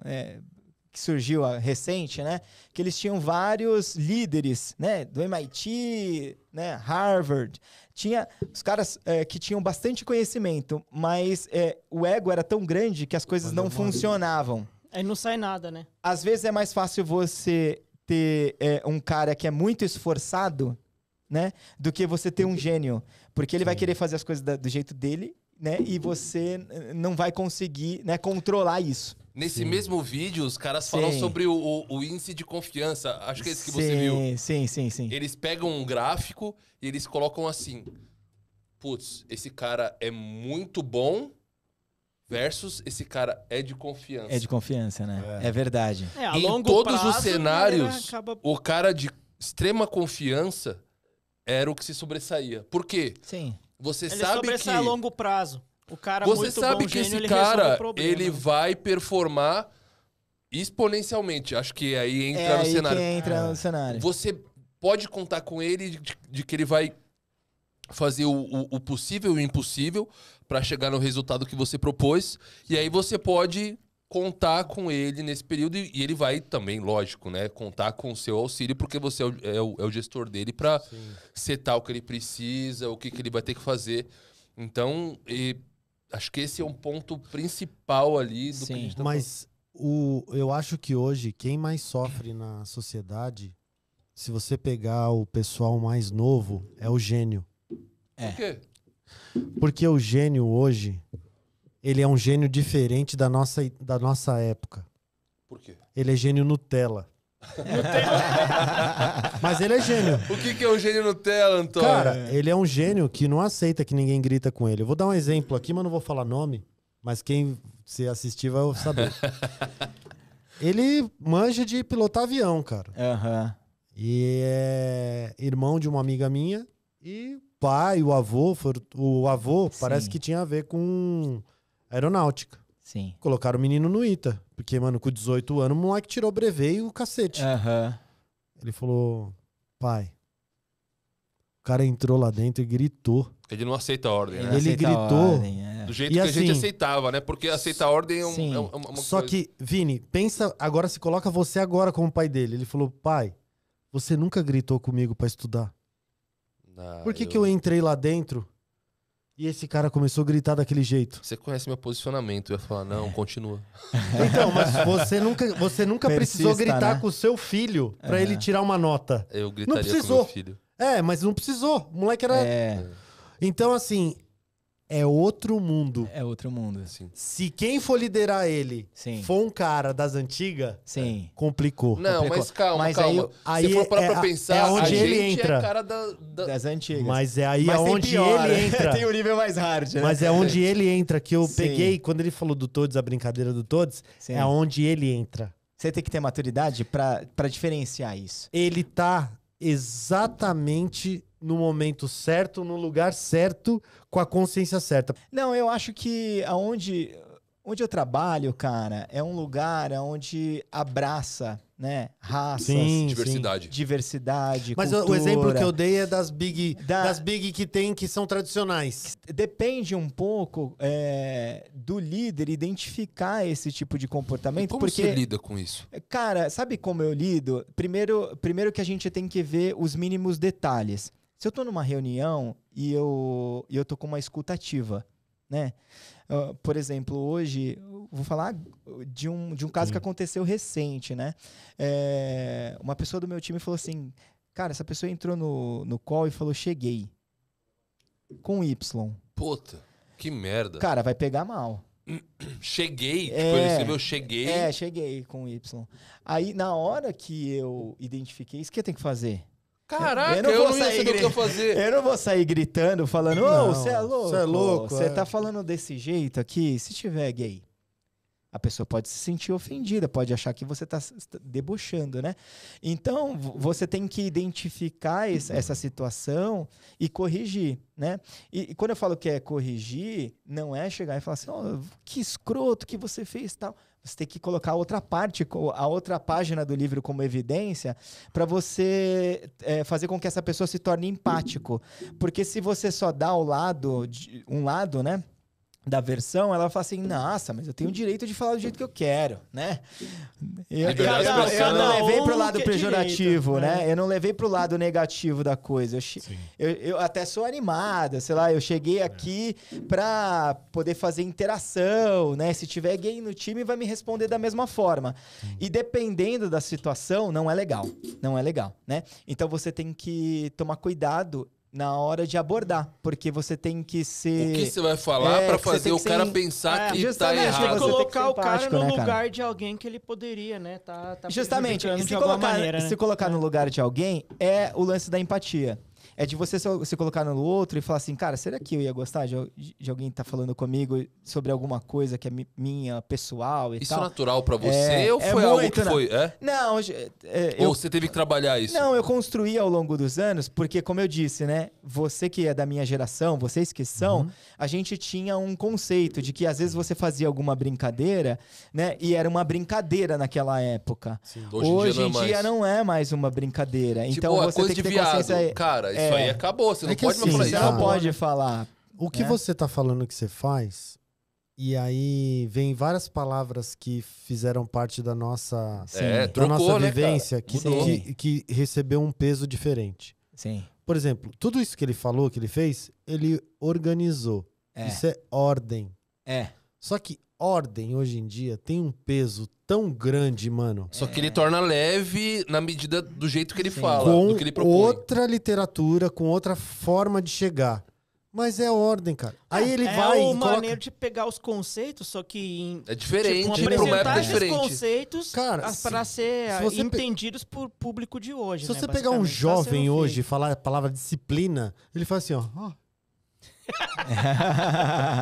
que surgiu recente, né? Que eles tinham vários líderes, né? Do MIT, né? Harvard. Tinha os caras que tinham bastante conhecimento, mas o ego era tão grande que as coisas não funcionavam. Aí não sai nada, né? Às vezes é mais fácil você ter um cara que é muito esforçado, né? Do que você ter um gênio. Porque ele vai querer fazer as coisas do jeito dele, né? E você não vai conseguir, né, controlar isso. Nesse mesmo vídeo, os caras falam sobre o índice de confiança. Acho que é esse que você viu. Sim. Eles pegam um gráfico e eles colocam assim. Putz, esse cara é muito bom versus esse cara é de confiança. É de confiança, né? É verdade. A Em longo todos prazo, os cenários, ele acaba... o cara de extrema confiança era o que se sobressaía. Por quê? Sim. Você Ele sabe sobressai que... a longo prazo. O cara Você muito sabe bom que gênio, esse ele resolve cara, o problema, ele né? vai performar exponencialmente. Acho que aí entra no aí cenário. que entra no cenário. Você pode contar com ele de que ele vai fazer o possível e o impossível para chegar no resultado que você propôs. E aí você pode contar com ele nesse período e ele vai também, lógico, né, contar com o seu auxílio, porque você é o gestor dele para setar o que ele precisa, o que ele vai ter que fazer. Então, acho que esse é um ponto principal ali do que a gente tá Mas eu acho que hoje quem mais sofre na sociedade, se você pegar o pessoal mais novo, é o gênio. Por quê? Porque o gênio hoje, ele é um gênio diferente da nossa época. Por quê? Ele é gênio Nutella. Mas ele é gênio. O que é o gênio Nutella, Antônio? Cara, ele é um gênio que não aceita que ninguém grita com ele. Eu vou dar um exemplo aqui, mas não vou falar nome. Mas quem se assistir vai saber. Ele manja de pilotar avião, cara. Aham. E é irmão de uma amiga minha. E pai, o avô parece que tinha a ver com aeronáutica. Sim. Colocaram o menino no ITA. Porque, mano, com 18 anos, o moleque tirou o brevet e o cacete. Aham. Ele falou, pai, o cara entrou lá dentro e gritou. Ele não aceita a ordem, né? Ele aceita a gritou. ordem, Do jeito E que a assim, gente aceitava, né? Porque aceitar a ordem é sim. uma Só coisa... que, Vini, pensa, agora se coloca você agora como pai dele. Ele falou, pai, você nunca gritou comigo pra estudar. Por que eu entrei lá dentro e esse cara começou a gritar daquele jeito? Você conhece meu posicionamento. Eu ia falar, não, continua. Então, mas você nunca precisou Persista, gritar né? com o seu filho pra ele tirar uma nota. Eu gritaria com precisou. meu filho. Mas não precisou. O moleque era... Então, assim, é outro mundo. É outro mundo. Assim. Se quem for liderar ele Sim. for um cara das antigas, Sim. complicou. Não, Complicou. mas calma, Mas calma. aí Se for parar pra é pensar, onde a ele gente entra. é cara Das antigas. Mas é aí Mas tem aonde pior, ele né? entra. Tem o nível mais hard, né? Mas é onde ele entra, que eu Sim. peguei, quando ele falou do Todes, a brincadeira do Todes, Sim. é onde ele entra. Você tem que ter maturidade pra diferenciar isso. Ele tá exatamente no momento certo, no lugar certo, com a consciência certa. Não, eu acho que onde eu trabalho, cara, é um lugar onde abraça, né, raças, Sim, diversidade. Mas cultura. o exemplo que eu dei é das big que são tradicionais. Depende um pouco do líder identificar esse tipo de comportamento. Como porque, você lida com isso? cara, sabe como eu lido? Primeiro que a gente tem que ver os mínimos detalhes. Se eu tô numa reunião e eu tô com uma escuta ativa, né? Por exemplo, hoje, eu vou falar de um caso que aconteceu recente, né? Uma pessoa do meu time falou assim, cara, essa pessoa entrou no call e falou, cheguei. Com Y. Puta, que merda. Cara, vai pegar mal. Cheguei, tipo, ele escreveu cheguei. Cheguei com Y. Aí, na hora que eu identifiquei, isso que eu tenho que fazer? Caraca, Eu não eu vou não ia sair saber o que eu fazer. Eu não vou sair gritando, falando, Não, você é louco. você é louco, Você é. tá falando desse jeito aqui, se tiver gay. A pessoa pode se sentir ofendida, pode achar que você está debochando, né? Então, você tem que identificar essa situação e corrigir, né? E quando eu falo que é corrigir, não é chegar e falar assim, oh, que escroto que você fez, tal. Você tem que colocar a outra parte, a outra página do livro como evidência para você fazer com que essa pessoa se torne empático. Porque se você só dá um lado, né? Da versão, ela fala assim, nossa, mas eu tenho o direito de falar do jeito que eu quero, né? Eu não levei pro lado pejorativo, né? Eu não levei pro lado negativo da coisa. Eu até sou animada, sei lá, eu cheguei aqui pra poder fazer interação, né? Se tiver gay no time, vai me responder da mesma forma. E dependendo da situação, não é legal, né? Então você tem que tomar cuidado na hora de abordar, porque você tem que ser... O que você vai falar pra fazer o cara pensar que tá errado? Tem que colocar o cara no lugar de alguém que ele poderia, né? Tá justamente, se colocar né? no lugar de alguém é o lance da empatia. É de você se colocar no outro e falar assim, cara, será que eu ia gostar de alguém estar falando comigo sobre alguma coisa que é minha, pessoal e tal? Isso é natural pra você ou foi algo que foi? Não, ou você teve que trabalhar isso? Não, eu construí ao longo dos anos, porque como eu disse, né? Você que é da minha geração, vocês que são, a gente tinha um conceito de que às vezes você fazia alguma brincadeira, né? E era uma brincadeira naquela época. Sim. Hoje em dia não é mais uma brincadeira. Tipo, então você tem que ter consciência... Cara, isso aí acabou. Você não pode mais falar isso. Você não pode falar. O que você tá falando que você faz, e aí vem várias palavras que fizeram parte da nossa, vivência, que recebeu um peso diferente. Sim. Por exemplo, tudo isso que ele falou, que ele fez, ele organizou. Isso é ordem. Só que ordem, hoje em dia, tem um peso tão grande, mano. Só que ele torna leve na medida do jeito que ele fala, com do que ele propõe. Outra literatura, com outra forma de chegar. Mas é ordem, cara. Aí ele vai e coloca... maneira de pegar os conceitos, só que... É diferente, tipo, pra uma época esses diferente. conceitos para ser entendidos por público de hoje, Se você pegar um jovem hoje e falar a palavra disciplina, ele fala assim, ó...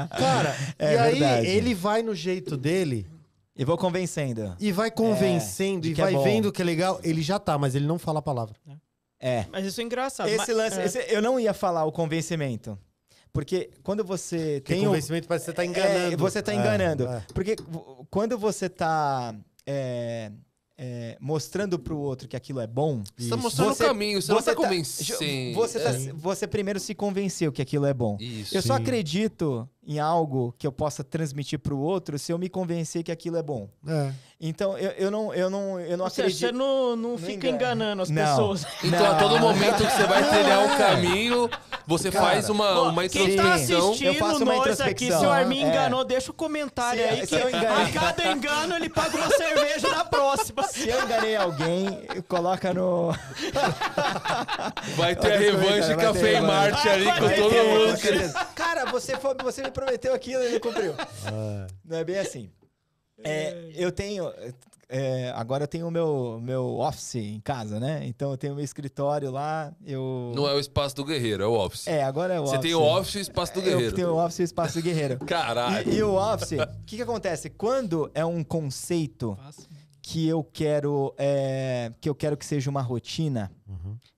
Cara, e aí verdade. Ele vai no jeito dele... E vou convencendo. E vai convencendo, e vai vendo que é legal. Ele já tá, mas ele não fala a palavra. Mas isso é engraçado. Esse lance, eu não ia falar o convencimento. Porque quando você tem convencimento parece que você tá enganando. Você tá enganando. Porque quando você tá mostrando pro outro que aquilo é bom... Você tá mostrando o caminho, você não tá convencendo. Você primeiro se convenceu que aquilo é bom. Isso. Eu só acredito em algo que eu possa transmitir pro outro se eu me convencer que aquilo é bom. Então, eu não acredito... Você não fica enganando as pessoas. Então, a todo momento que você vai trilhar o caminho, você faz uma introspecção. Quem tá assistindo eu faço uma nós aqui, se o Armin enganou, deixa o comentário aí. Que a cada engano, ele paga uma cerveja na próxima. Se eu enganei alguém, coloca no... Vai ter a revanche Café e Marte ali com todo mundo. Cara, você me prometeu aquilo e não cumpriu. Não é bem assim. Eu tenho... agora eu tenho o meu office em casa, né? Então eu tenho meu escritório lá. Não é o espaço do guerreiro, é o office. Agora é o office. Você tem o office e o espaço do guerreiro. Eu tenho o office e o espaço do guerreiro. Caralho. E o office, o que acontece? Quando é um conceito que eu quero que seja uma rotina,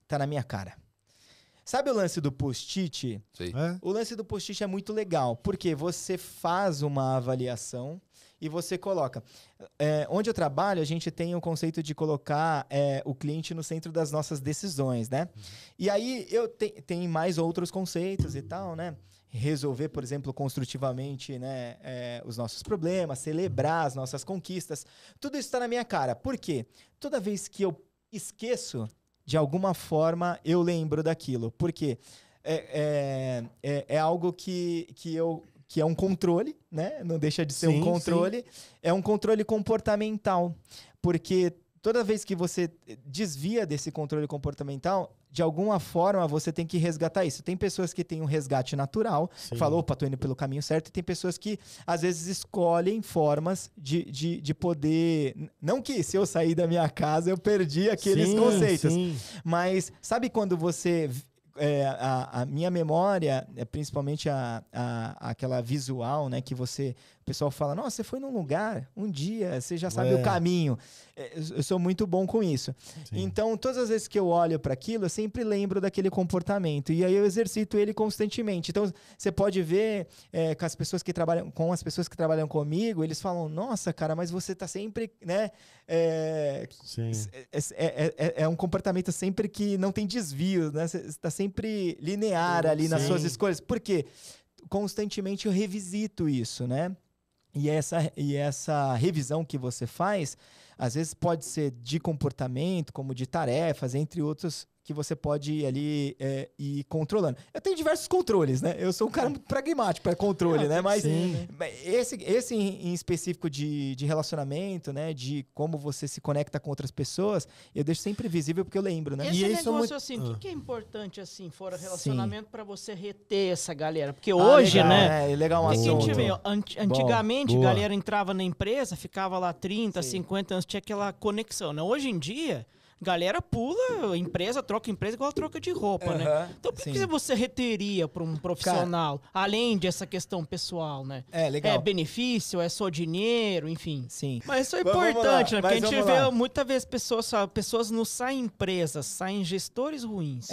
tá na minha cara. Sabe o lance do post-it? Sim. O lance do post-it é muito legal, porque você faz uma avaliação e você coloca. Onde eu trabalho, a gente tem o conceito de colocar o cliente no centro das nossas decisões, né? E aí eu tenho mais outros conceitos e tal, né? Resolver, por exemplo, construtivamente, né, os nossos problemas, celebrar as nossas conquistas. Tudo isso está na minha cara. Por quê? Toda vez que eu esqueço, de alguma forma eu lembro daquilo. Porque é algo que é um controle, né? Não deixa de ser um controle. Sim. É um controle comportamental. Porque toda vez que você desvia desse controle comportamental, de alguma forma você tem que resgatar isso. Tem pessoas que têm um resgate natural, falou, opa, tô indo pelo caminho certo, e tem pessoas que às vezes escolhem formas de poder... Não que se eu sair da minha casa eu perdi aqueles conceitos, mas sabe quando você... a minha memória, principalmente aquela visual, né, que você O pessoal fala, nossa, você foi num lugar, um dia, você já sabe o caminho. Eu sou muito bom com isso. Sim. Então, todas as vezes que eu olho para aquilo, eu sempre lembro daquele comportamento. E aí eu exercito ele constantemente. Então, você pode ver com as pessoas que trabalham comigo, eles falam, nossa, cara, mas você tá sempre, né? É um comportamento sempre que não tem desvios, né? Você está sempre linear ali nas suas escolhas. Por quê? Constantemente eu revisito isso, né? E essa revisão que você faz, às vezes pode ser de comportamento, como de tarefas, entre outros, que você pode ir ali ir controlando. Eu tenho diversos controles, né? Eu sou um cara muito pragmático para controle, né? Mas esse em específico de relacionamento, né? De como você se conecta com outras pessoas, eu deixo sempre visível porque eu lembro, né? Esse negócio assim, o que é importante assim, fora relacionamento, para você reter essa galera? Porque hoje, legal, né? É legal um assunto. Antigamente, a galera entrava na empresa, ficava lá 30, 50 anos, tinha aquela conexão, né? Hoje em dia, galera pula empresa, troca empresa igual troca de roupa, né? Então, por que você reteria para um profissional, além dessa questão pessoal, né? Legal. É benefício, é só dinheiro, enfim. Sim. Mas isso é importante, né? Porque a gente vê muitas vezes pessoas não saem empresas, saem gestores ruins.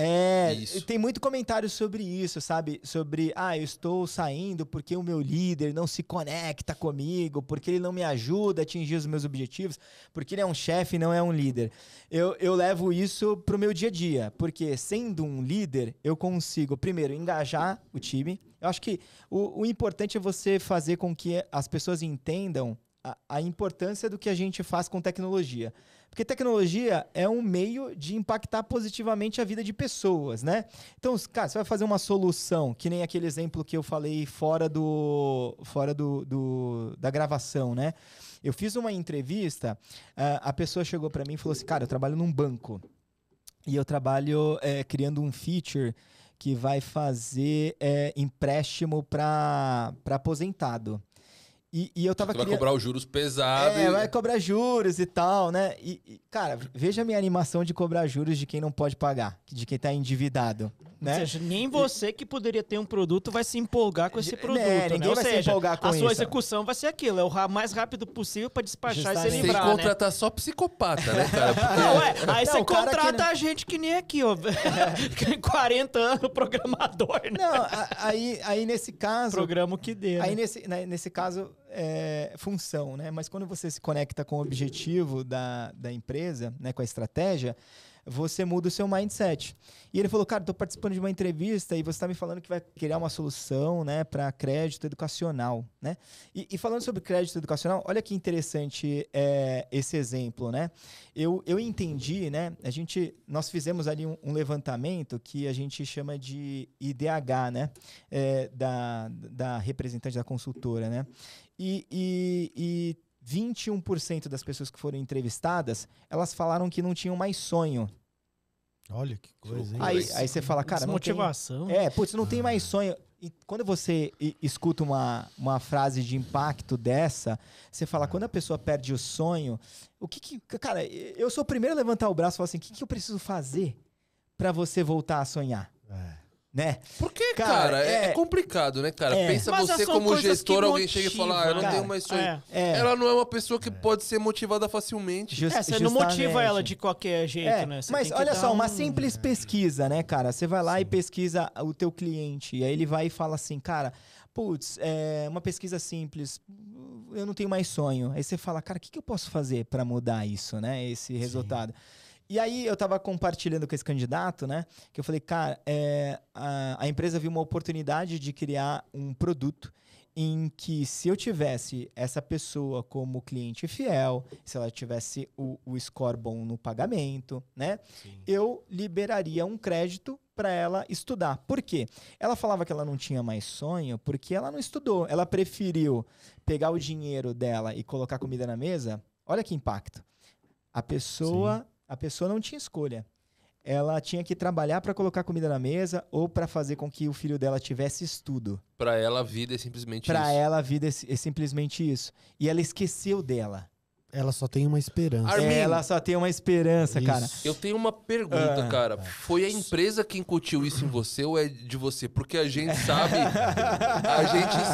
Tem muito comentário sobre isso, sabe? Sobre, eu estou saindo porque o meu líder não se conecta comigo, porque ele não me ajuda a atingir os meus objetivos, porque ele é um chefe e não é um líder. Eu levo isso pro meu dia a dia, porque sendo um líder, eu consigo, primeiro, engajar o time. Eu acho que o importante é você fazer com que as pessoas entendam a importância do que a gente faz com tecnologia. Porque tecnologia é um meio de impactar positivamente a vida de pessoas, né? Então, cara, você vai fazer uma solução, que nem aquele exemplo que eu falei fora da gravação, né? Eu fiz uma entrevista, a pessoa chegou para mim e falou assim, cara, eu trabalho num banco e eu trabalho criando um feature que vai fazer empréstimo para aposentado. E eu tava vai cobrar os juros pesados. Vai cobrar juros e tal, né? Cara, veja a minha animação de cobrar juros de quem não pode pagar, de quem tá endividado, né? Ou seja, nem você que poderia ter um produto vai se empolgar com esse produto, ninguém vai se empolgar com isso. A sua execução vai ser aquilo, é o mais rápido possível para despachar e se livrar, sem contratar só psicopata, né, cara? Aí você contrata a gente que nem aqui, ó. 40 anos, programador, né? Não, aí nesse caso... Programa o que dê, aí nesse caso... função, né? Mas quando você se conecta com o objetivo da empresa, né, com a estratégia, você muda o seu mindset. E ele falou, cara, estou participando de uma entrevista e você está me falando que vai criar uma solução, né, para crédito educacional, né? E falando sobre crédito educacional, olha que interessante esse exemplo, né? Eu entendi, né? Nós fizemos ali um levantamento que a gente chama de IDH, né? Da representante da consultora, né? E 21% das pessoas que foram entrevistadas, elas falaram que não tinham mais sonho. Olha que coisa, hein? Aí você fala, cara, não tem... Motivação. Não tem mais sonho. E quando você escuta uma frase de impacto dessa, você fala, quando a pessoa perde o sonho, cara, eu sou o primeiro a levantar o braço e falar assim, o que eu preciso fazer para você voltar a sonhar? Né? Porque, cara, é complicado, né, cara? Pensa você como gestor, alguém chega e fala, eu não tenho mais sonho. Ela não é uma pessoa que pode ser motivada facilmente. Você não motiva ela de qualquer jeito, né? Você mas olha só, uma simples pesquisa, né, cara? Você vai lá e pesquisa o teu cliente, e aí ele vai e fala assim, cara, putz, uma pesquisa simples, eu não tenho mais sonho. Aí você fala, cara, o que eu posso fazer para mudar isso, né? Esse resultado. E aí eu tava compartilhando com esse candidato, né? Que eu falei, cara, a empresa viu uma oportunidade de criar um produto em que se eu tivesse essa pessoa como cliente fiel, se ela tivesse o score bom no pagamento, né? Sim. Eu liberaria um crédito para ela estudar. Por quê? Ela falava que ela não tinha mais sonho porque ela não estudou. Ela preferiu pegar o dinheiro dela e colocar comida na mesa. Olha que impacto. A pessoa não tinha escolha. Ela tinha que trabalhar para colocar comida na mesa ou para fazer com que o filho dela tivesse estudo. Para ela, a vida é simplesmente isso. Para ela, a vida é simplesmente isso. E ela esqueceu dela. Ela só tem uma esperança. Armin, Ela só tem uma esperança, cara. eu tenho uma pergunta, cara. Foi a empresa que incutiu isso em você ou é de você? Porque a gente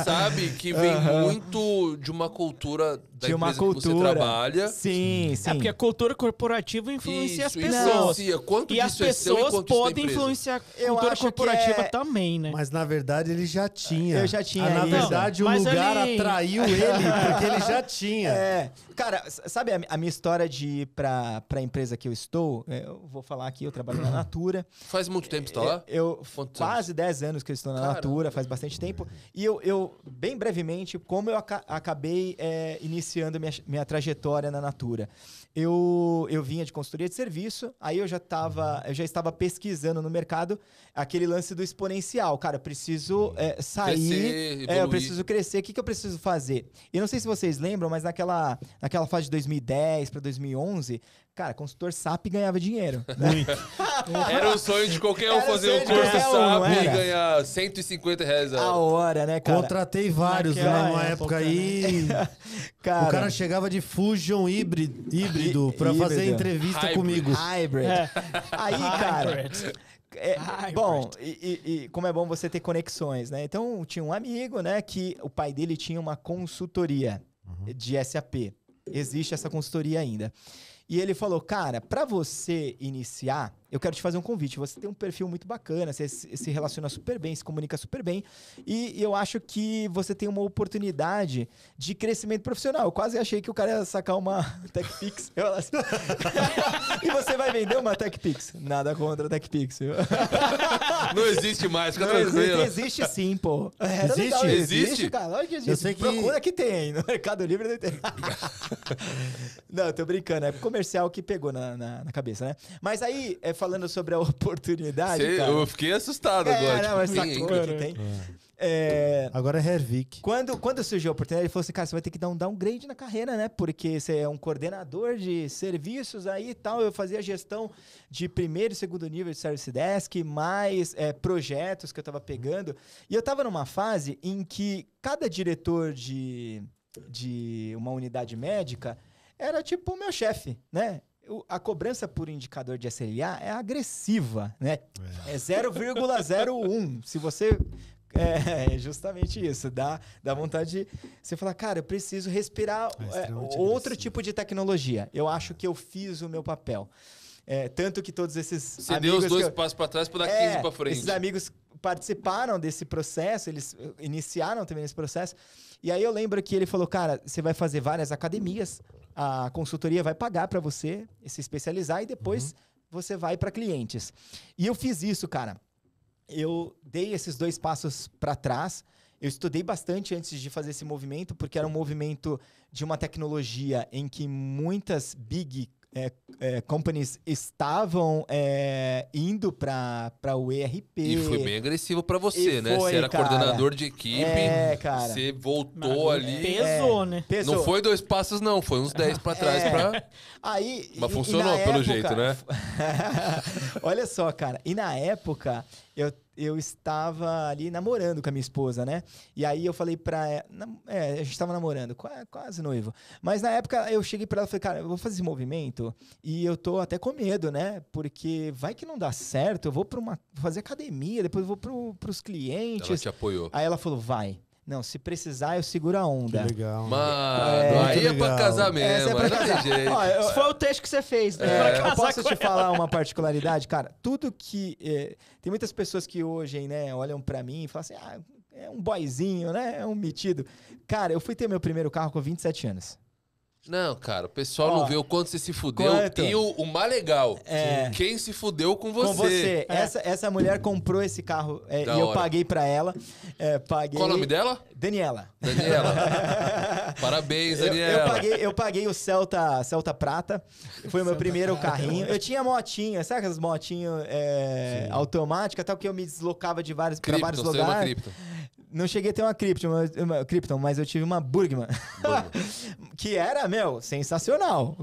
sabe que vem muito de uma cultura da empresa que você trabalha. Sim. É porque a cultura corporativa influencia Isso, as pessoas. influencia. Quanto E as disso é seu e pessoas quanto isso é da podem empresa? influenciar a Eu cultura acho que corporativa é- também, né? Mas na verdade ele já tinha. Eu já tinha Na isso. verdade o Mas lugar ali- atraiu ele porque ele já tinha. Cara, sabe a minha história de ir pra empresa que eu estou? Eu vou falar aqui, eu trabalho na Natura. Faz muito tempo que você tá lá? Eu Quantos quase 10 anos que eu estou na Caramba. Natura, faz bastante tempo. E eu bem brevemente, como eu acabei iniciando minha trajetória na Natura. Eu vinha de consultoria de serviço, aí eu já estava pesquisando no mercado aquele lance do exponencial. Cara, eu preciso sair, Crescer, eu evoluir. preciso crescer. O que eu preciso fazer? E não sei se vocês lembram, mas naquela fase de 2010 para 2011, cara, consultor SAP ganhava dinheiro. Muito. Era o sonho de qualquer um Era o fazer o sonho de curso qualquer um, não SAP e era? ganhar R$150 a A hora. hora, né, cara? Contratei vários Naquela numa época época, aí. Cara, O cara chegava de Fusion híbrido pra Híbrido. fazer entrevista Hybrid. comigo. hybrid. Aí, cara... Hybrid. Bom, e como é bom você ter conexões, né? Então, tinha um amigo, né, que o pai dele tinha uma consultoria de SAP. Existe essa consultoria ainda. E ele falou, cara, para você iniciar, eu quero te fazer um convite. Você tem um perfil muito bacana, você se relaciona super bem, se comunica super bem. E eu acho que você tem uma oportunidade de crescimento profissional. Eu quase achei que o cara ia sacar uma TechPix. Eu falei assim, e você vai vender uma TechPix? Nada contra a TechPix. Não existe mais, fica Não tranquilo. existe sim, pô. Existe? Existe? cara. Lógico que existe. Eu sei que- Procura que tem. No Mercado Livre não tem. Não, tô brincando. É comercial que pegou na cabeça, né? Mas aí, falando sobre a oportunidade, cara... Eu fiquei assustado agora. Não, mas tipo, sacou tem, que hein? tem. Agora é Hervik. Quando surgiu a oportunidade, ele falou assim, cara, você vai ter que dar um downgrade na carreira, né? Porque você é um coordenador de serviços aí e tal. Eu fazia gestão de primeiro e segundo nível de Service Desk, mais projetos que eu tava pegando. E eu tava numa fase em que cada diretor de uma unidade médica era tipo o meu chefe, né? A cobrança por indicador de SLA é agressiva, né? É 0,01. Se você... É justamente isso. Dá vontade de você falar, cara, eu preciso respirar extremamente outro agressivo. tipo de tecnologia. Eu acho que eu fiz o meu papel. Tanto que todos esses Você deu amigos os dois que eu- passos pra trás pra dar 15 pra frente. esses amigos participaram desse processo, eles iniciaram também esse processo. E aí eu lembro que ele falou, cara, você vai fazer várias academias, a consultoria vai pagar para você se especializar e depois você vai para clientes. E eu fiz isso, cara. Eu dei esses 2 passos para trás. Eu estudei bastante antes de fazer esse movimento, porque era um movimento de uma tecnologia em que muitas big companies estavam indo para o ERP. E foi bem agressivo pra você, E né? foi, Você era cara. coordenador de equipe, cara. você voltou ali. Pesou, né? Pesou. Não foi 2 passos, não. Foi uns 10 pra trás. Aí, Mas e funcionou na pelo época- jeito, né? Olha só, cara. E na época, eu estava ali namorando com a minha esposa, né? E aí eu falei pra ela... a gente estava namorando, quase noivo. Mas na época eu cheguei pra ela e falei, cara, eu vou fazer esse movimento e eu tô até com medo, né? Porque vai que não dá certo, eu vou fazer academia, depois eu vou pros clientes. Ela te apoiou. Aí ela falou, vai. Não, se precisar, eu seguro a onda. Que legal. Mano, aí é pra legal. casar mesmo. Essa é pra Aí não casar. tem jeito. Ó, Esse foi o texto que você fez, né? Pra Eu casar posso com te ela. falar uma particularidade, cara? Tudo que... tem muitas pessoas que hoje, né, olham pra mim e falam assim, é um boyzinho, né? É um metido. Cara, eu fui ter meu primeiro carro com 27 anos. Não, cara, o pessoal Ó, não vê o quanto você se fudeu. quanto? E o mais legal, É. quem se fudeu com você. Com você. Essa mulher comprou esse carro e eu hora. paguei pra ela. Paguei... Qual o nome dela? Daniela. Daniela. Parabéns, Daniela. Eu paguei o Celta Prata. Foi o meu primeiro carrinho. Eu tinha motinha, sabe aquelas motinhas automáticas, tal, que eu me deslocava de pra vários Krypton, você ama lugares. Krypton. Não cheguei a ter uma Krypton, mas eu tive uma Burgman. Que era, sensacional.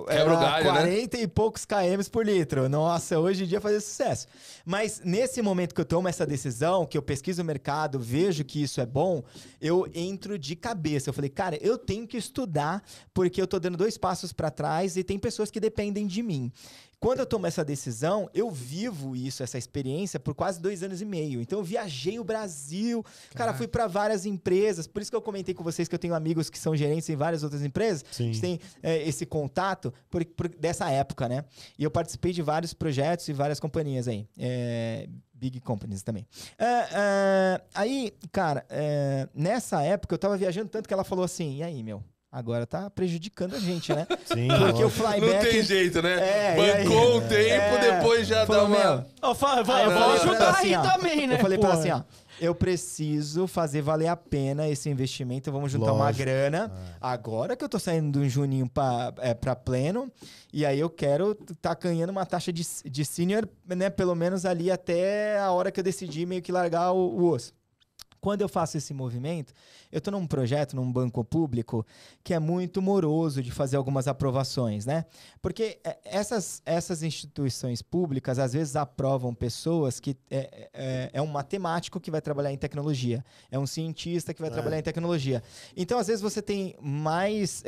Era o galho, 40 e poucos km por litro. Nossa, hoje em dia fazia sucesso. Mas nesse momento que eu tomo essa decisão, que eu pesquiso o mercado, vejo que isso é bom, eu entro de cabeça. Eu falei, cara, eu tenho que estudar porque eu tô dando 2 passos para trás e tem pessoas que dependem de mim. Quando eu tomo essa decisão, eu vivo isso, essa experiência, por quase 2 anos e meio. Então, eu viajei o Brasil. Cara, fui para várias empresas. Por isso que eu comentei com vocês que eu tenho amigos que são gerentes em várias outras empresas. Sim. A gente tem esse contato dessa época, né? E eu participei de vários projetos e várias companhias aí. Big companies também. Aí, cara, nessa época, eu tava viajando tanto que ela falou assim, e aí, agora tá prejudicando a gente, né? Sim. Porque o flyback... Não tem jeito, né? Bancou um tempo, depois já dá uma... Eu vou ajudar aí também, né? Eu falei pra ela assim, eu preciso fazer valer a pena esse investimento, vamos juntar uma grana. Agora que eu tô saindo de um juninho pra pleno, e aí eu quero tá ganhando uma taxa de senior, né? Pelo menos ali até a hora que eu decidi meio que largar o osso. Quando eu faço esse movimento, eu estou num projeto, num banco público, que é muito moroso de fazer algumas aprovações, né? Porque essas instituições públicas, às vezes, aprovam pessoas que... É um matemático que vai trabalhar em tecnologia, é um cientista que vai trabalhar em tecnologia. Então, às vezes, você tem mais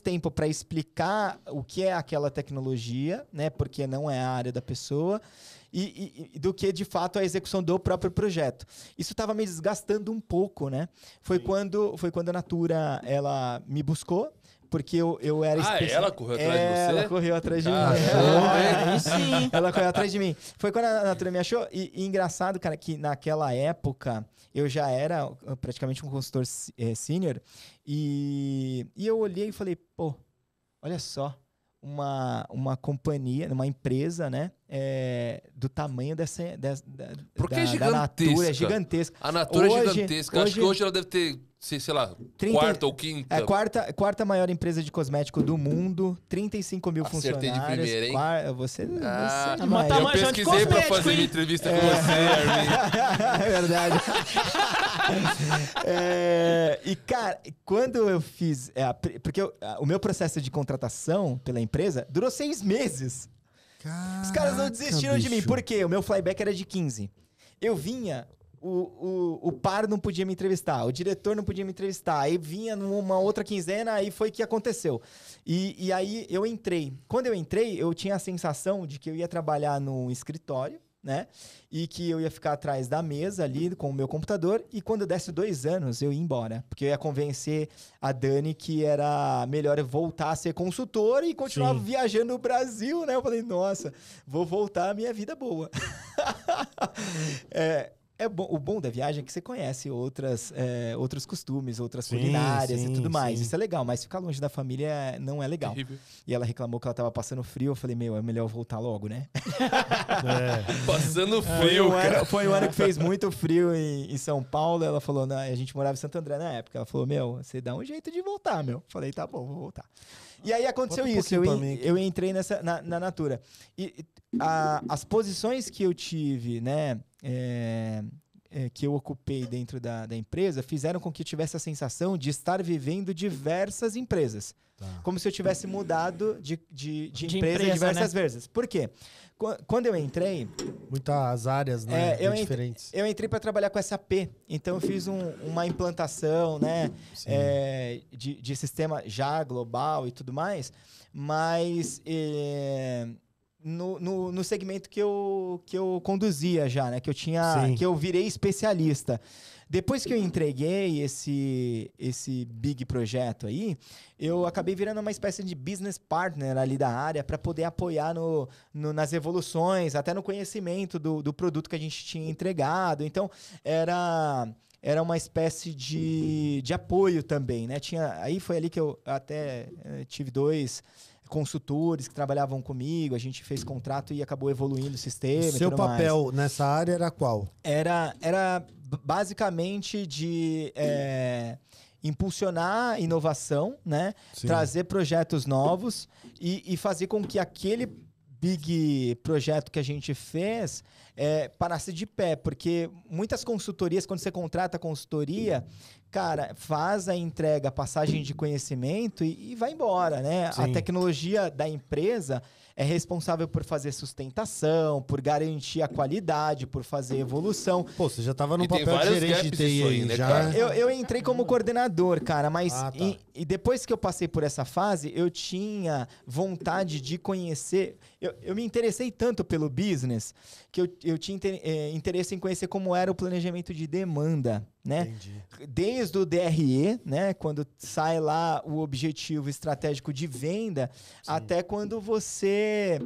tempo para explicar o que é aquela tecnologia, né? Porque não é a área da pessoa, do que, de fato, a execução do próprio projeto. Isso estava me desgastando um pouco, né? Foi quando a Natura, ela me buscou, porque eu era... ela correu atrás de você? Ela correu atrás de mim. Sim. Ela correu atrás de mim. Foi quando a Natura me achou. E engraçado, cara, que naquela época eu já era praticamente um consultor sênior. E eu olhei e falei, pô, olha só. Uma companhia, uma empresa, né? Do tamanho Porque é da Natura, é gigantesca. A Natura é gigantesca. Acho que hoje ela deve ter, sei lá, 30, quarta ou quinta. Quarta maior empresa de cosmético do mundo, 35 mil Acertei funcionários. De primeira, hein? Você eu pesquisei pra fazer minha entrevista com você, Armin. É verdade. E, cara, quando eu fiz... porque o meu processo de contratação pela empresa durou 6 meses. Caraca, os caras não desistiram de mim. Por quê? O meu flyback era de 15. Eu vinha... O par não podia me entrevistar, o diretor não podia me entrevistar, aí vinha numa outra quinzena, aí foi que aconteceu. E aí eu entrei. Quando eu entrei, eu tinha a sensação de que eu ia trabalhar num escritório, né? E que eu ia ficar atrás da mesa ali com o meu computador, e quando eu desse 2 anos, eu ia embora. Porque eu ia convencer a Dani que era melhor eu voltar a ser consultor e continuar viajando o Brasil, né? Eu falei, nossa, vou voltar à minha vida boa. O bom da viagem é que você conhece outros costumes, outras culinárias e tudo mais. Isso é legal, mas ficar longe da família não é legal. Terrível. E ela reclamou que ela tava passando frio. Eu falei, é melhor eu voltar logo, né? Passando frio, cara. Foi um ano que fez muito frio em São Paulo. Ela falou, a gente morava em Santo André na época. Ela falou, você dá um jeito de voltar, Eu falei, tá bom, vou voltar. E aí aconteceu isso, eu entrei na Natura. E as posições que eu tive, né, que eu ocupei dentro da empresa, fizeram com que eu tivesse a sensação de estar vivendo diversas empresas. Como se eu tivesse mudado de empresa diversas vezes. Por quê? Quando eu entrei... Muitas áreas, né? Diferentes. Eu entrei para trabalhar com SAP. Então, eu fiz uma implantação, né? De sistema já global e tudo mais. Mas... No segmento que eu conduzia já, né? Que eu virei especialista. Depois que eu entreguei esse big projeto aí, eu acabei virando uma espécie de business partner ali da área para poder apoiar nas evoluções, até no conhecimento do produto que a gente tinha entregado. Então, era uma espécie de apoio também, né? Aí foi ali que eu até tive 2 consultores que trabalhavam comigo, a gente fez contrato e acabou evoluindo o sistema. Seu papel nessa área era qual? Era basicamente de impulsionar inovação, né? Trazer projetos novos e fazer com que aquele big projeto que a gente fez parasse de pé, porque muitas consultorias, quando você contrata consultoria, cara, faz a entrega, a passagem de conhecimento e vai embora, né? Sim. A tecnologia da empresa é responsável por fazer sustentação, por garantir a qualidade, por fazer evolução. Pô, você já tava no E tem papel de vários gerente de gaps TI isso aí, aí, né, já. cara? Eu entrei como coordenador, cara, mas Ah, tá. e depois que eu passei por essa fase, eu tinha vontade de conhecer. Eu me interessei tanto pelo business que eu tinha interesse em conhecer como era o planejamento de demanda, né? Entendi. Desde o DRE, né? Quando sai lá o objetivo estratégico de venda, até quando você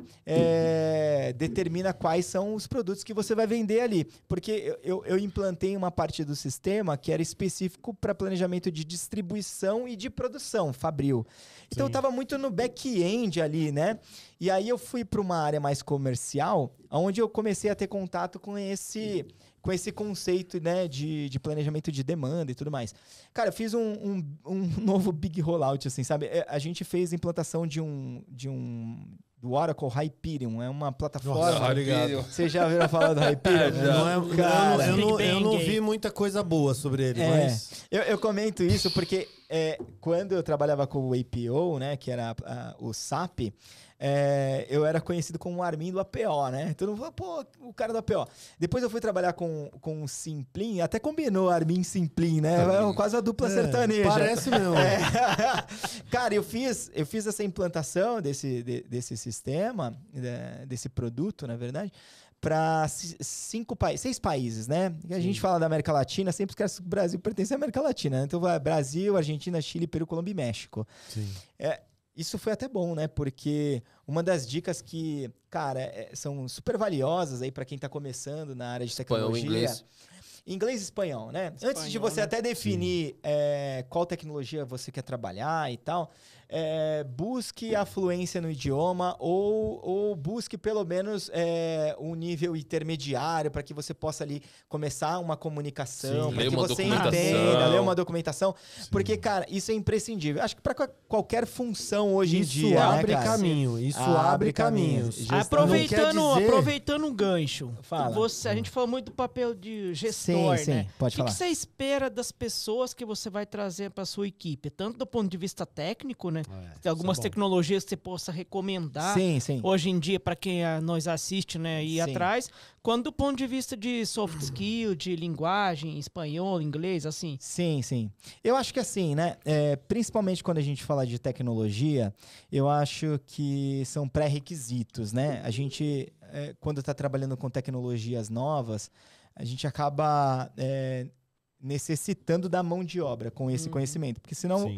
determina quais são os produtos que você vai vender ali. Porque eu implantei uma parte do sistema que era específico para planejamento de distribuição e de produção, Fabril. Então eu estava muito no back-end ali, né? E aí eu fui para uma área mais comercial, onde eu comecei a ter contato com esse conceito, né, de planejamento de demanda e tudo mais. Cara, eu fiz um novo big rollout, assim, sabe? A gente fez a implantação do Oracle Hyperion, é uma plataforma. Nossa, obrigado. Vocês já ouviram falar do Hyperion? Cara, eu não Big vi muita coisa boa sobre ele, mas... Eu comento isso porque quando eu trabalhava com o APO, né, que era o SAP, eu era conhecido como o Armin do APO, né? Todo mundo fala, pô, o cara do APO. Depois eu fui trabalhar com o Simplin, até combinou Armin Simplin, né? Quase a dupla sertaneja. Parece mesmo. Cara, eu fiz essa implantação desse sistema, desse produto, na verdade, para 6 países, né? A gente fala da América Latina, sempre esquece que o Brasil pertence à América Latina, né? Então, Brasil, Argentina, Chile, Peru, Colômbia e México. Sim. Isso foi até bom, né? Porque uma das dicas que, cara, são super valiosas aí para quem está começando na área de tecnologia. Inglês. Inglês e espanhol, né? Antes de você até definir qual tecnologia você quer trabalhar e tal, busque a fluência no idioma ou busque pelo menos um nível intermediário para que você possa ali começar uma comunicação, para que você entenda, ler uma documentação. Sim. Porque, cara, isso é imprescindível. Acho que para qualquer função hoje em dia. Isso abre caminho. Isso abre caminhos. Aproveitando o gancho. Fala. A gente falou muito do papel de gestor, sim, né? Pode falar. O que você espera das pessoas que você vai trazer para sua equipe? Tanto do ponto de vista técnico, né? Tem algumas tecnologias que você possa recomendar hoje em dia para quem nos assiste, né, ir atrás, quanto do ponto de vista de soft skill, de linguagem, espanhol, inglês, assim. Sim. Eu acho que assim, né, principalmente quando a gente fala de tecnologia, eu acho que são pré-requisitos, né? A gente, quando está trabalhando com tecnologias novas, a gente acaba necessitando da mão de obra com esse conhecimento. Porque senão,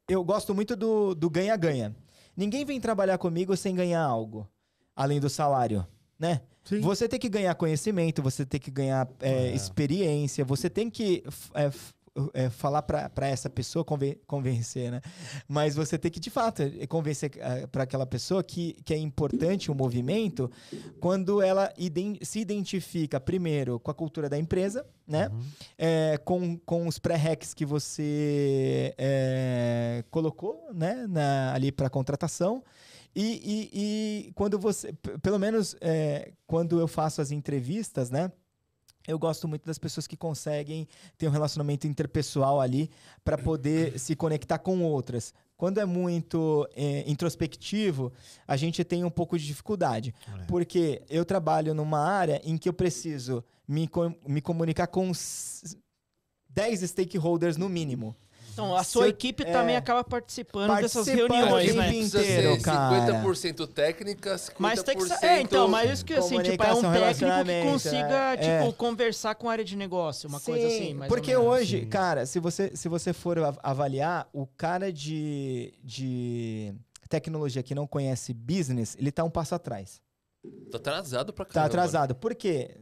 eu gosto muito do ganha-ganha. Ninguém vem trabalhar comigo sem ganhar algo, além do salário, né? Sim. Você tem que ganhar conhecimento, você tem que ganhar experiência, você tem que falar para essa pessoa, convencer, né? Mas você tem que, de fato, convencer para aquela pessoa que é importante o movimento quando ela se identifica, primeiro, com a cultura da empresa, né? Com os pré-recs que você colocou, né? Ali para contratação. E quando você, pelo menos quando eu faço as entrevistas, né? Eu gosto muito das pessoas que conseguem ter um relacionamento interpessoal ali para poder se conectar com outras. Quando é muito introspectivo, a gente tem um pouco de dificuldade. Porque eu trabalho numa área em que eu preciso me comunicar com 10 stakeholders no mínimo. Então, a sua equipe também acaba participando dessas reuniões, né? Inteiro, cara. 50% técnica, 50%... Mas tem que mas isso que assim, tipo, é um técnico que consiga, conversar com a área de negócio, uma coisa assim, mais porque ou menos. Hoje, cara, se você for avaliar, o cara de tecnologia que não conhece business, ele tá um passo atrás. Tá atrasado pra caramba. Tá atrasado. Por quê?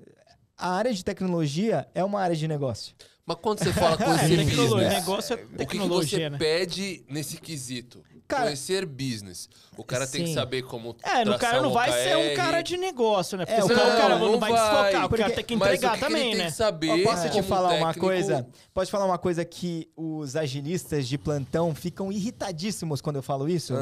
a área de tecnologia é uma área de negócio. Mas quando você fala conhecer business, negócio é tecnologia, o que você né? pede nesse quesito? Cara, conhecer business. O cara tem que saber como o cara não vai ser um cara de negócio, né? Porque o cara não vai desfocar, o cara tem que entregar também, né? Tem que saber posso te falar uma técnico... coisa? Posso falar uma coisa que os agilistas de plantão ficam irritadíssimos quando eu falo isso?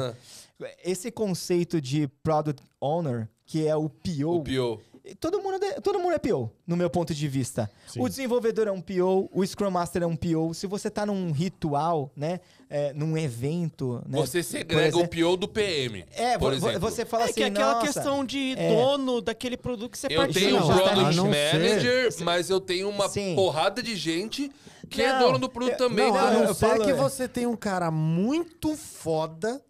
Esse conceito de Product Owner, que é o PO... O PO. Todo mundo é PO, no meu ponto de vista. Sim. O desenvolvedor é um PO, o Scrum Master é um PO. Se você tá num ritual, né? Num evento... Né, você segrega o PO do PM, por exemplo. Você fala assim, que é aquela questão de dono daquele produto que você participa. Eu tenho um Product Manager, mas eu tenho uma porrada de gente que é dono do produto também. A não ser que você tem um cara muito foda...